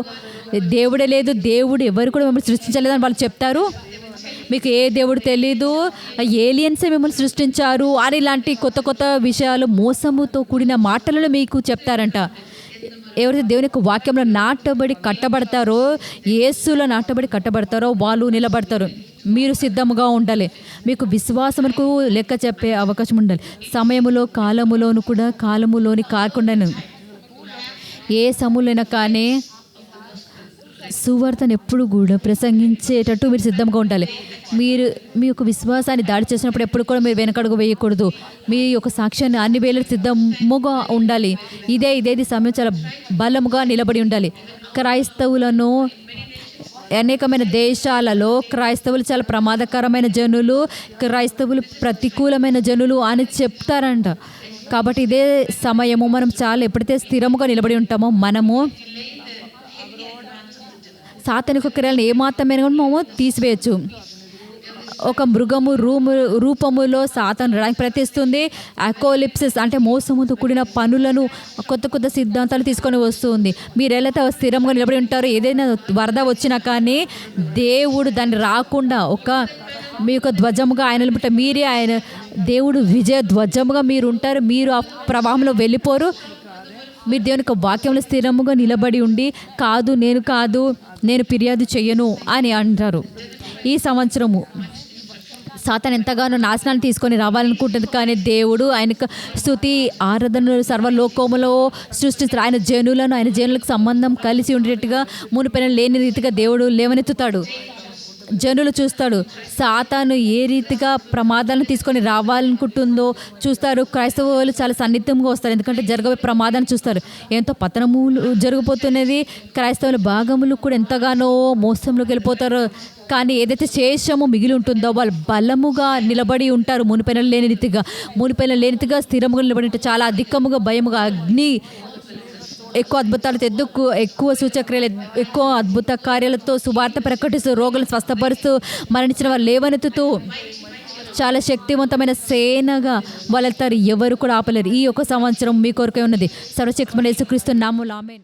దేవుడే లేదు, దేవుడు ఎవరు కూడా మిమ్మల్ని సృష్టించలేదని వాళ్ళు చెప్తారు. మీకు ఏ దేవుడు తెలీదు, ఏలియన్సే మిమ్మల్ని సృష్టించారు అని ఇలాంటి కొత్త కొత్త విషయాలు మోసముతో కూడిన మాటలను మీకు చెప్తారంట. ఎవరైతే దేవుని యొక్క వాక్యంలో నాటబడి కట్టబడతారో, యేసులో నాటబడి కట్టబడతారో వాళ్ళు నిలబడతారు. మీరు సిద్ధముగా ఉండాలి. మీకు విశ్వాసమునకు లెక్క చెప్పే అవకాశం ఉండాలి. సమయములో కాలములోను కూడా కాలములోని కాకుండాను ఏ సమయంలోనైనా కానీ సువార్తను ఎప్పుడు కూడా ప్రసంగించేటట్టు మీరు సిద్ధంగా ఉండాలి. మీరు మీ యొక్క విశ్వాసాన్ని దాడి చేసినప్పుడు ఎప్పుడు కూడా మీరు వెనకడుగు వేయకూడదు. మీ యొక్క సాక్ష్యాన్ని అన్ని వేళలు సిద్ధముగా ఉండాలి. ఇదేది సమయం చాలా బలముగా నిలబడి ఉండాలి. క్రైస్తవులను అనేకమైన దేశాలలో క్రైస్తవులు చాలా ప్రమాదకరమైన జనులు, క్రైస్తవులు ప్రతికూలమైన జనులు అని చెప్తారంట. కాబట్టి ఇదే సమయము మనం చాలా ఎప్పుడైతే స్థిరముగా నిలబడి ఉంటామో మనము సాతాను యొక్క క్రియలను ఏమాత్రమైన మనము తీసివేయచ్చు. ఒక మృగము రూపములో సాతాను రావడానికి ప్రయత్నిస్తుంది. అకోలిప్సిస్ అంటే మోసముతో కూడిన పనులను, కొత్త కొత్త సిద్ధాంతాలు తీసుకొని వస్తుంది. మీరు ఎలా స్థిరంగా నిలబడి ఉంటారో, ఏదైనా వరద వచ్చినా కానీ దేవుడు దాన్ని రాకుండా మీ యొక్క ధ్వజముగా ఆయన పుట్ట మీరే ఆయన దేవుడు విజయ ధ్వజముగా మీరు ఉంటారు. మీరు ఆ ప్రవాహంలో వెళ్ళిపోరు. మీరు దేవుని యొక్క వాక్యంలో స్థిరముగా నిలబడి ఉండి నేను ఫిర్యాదు చెయ్యను అని అంటారు. ఈ సంవత్సరము సాతాను ఎంతగానో నాశనాన్ని తీసుకొని రావాలనుకుంటుంది, కానీ దేవుడు ఆయనకు స్తుతి ఆరాధనలు సర్వలోకములో సృష్టిస్తారు. ఆయన జనులకు సంబంధం కలిసి ఉండేట్టుగా మునిపైన లేని రీతిగా దేవుడు లేవనెత్తుతాడు. జనులు చూస్తాడు సాతాను ఏ రీతిగా ప్రమాదాలను తీసుకొని రావాలనుకుంటుందో చూస్తారు. క్రైస్తవులు చాలా సన్నిహితంగా వస్తారు, ఎందుకంటే జరగబోయే ప్రమాదాన్ని చూస్తారు. ఎంతో పతనములు జరిగిపోతున్నది. క్రైస్తవుల భాగములు కూడా ఎంతగానో మోసంలోకి వెళ్ళిపోతారు. కానీ ఏదైతే శేషము మిగిలి ఉంటుందో వాళ్ళు బలముగా నిలబడి ఉంటారు. మునిపైన లేని రీతిగా స్థిరముగా నిలబడి ఉంటారు. చాలా అధికముగా భయముగా అగ్ని ఎక్కువ అద్భుతాలతో ఎక్కువ సూచక్రియలు ఎక్కువ అద్భుత కార్యాలతో సువార్త ప్రకటిస్తూ రోగులను స్వస్థపరుస్తూ మరణించిన వారు లేవనెత్తుతూ చాలా శక్తివంతమైన సేనగా వాళ్ళతారు. ఎవరు కూడా ఆపలేరు. ఈ ఒక సంవత్సరం మీ కొరకే ఉన్నది. సర్వశక్తిమైన యేసుక్రీస్తు నామములో ఆమేన్.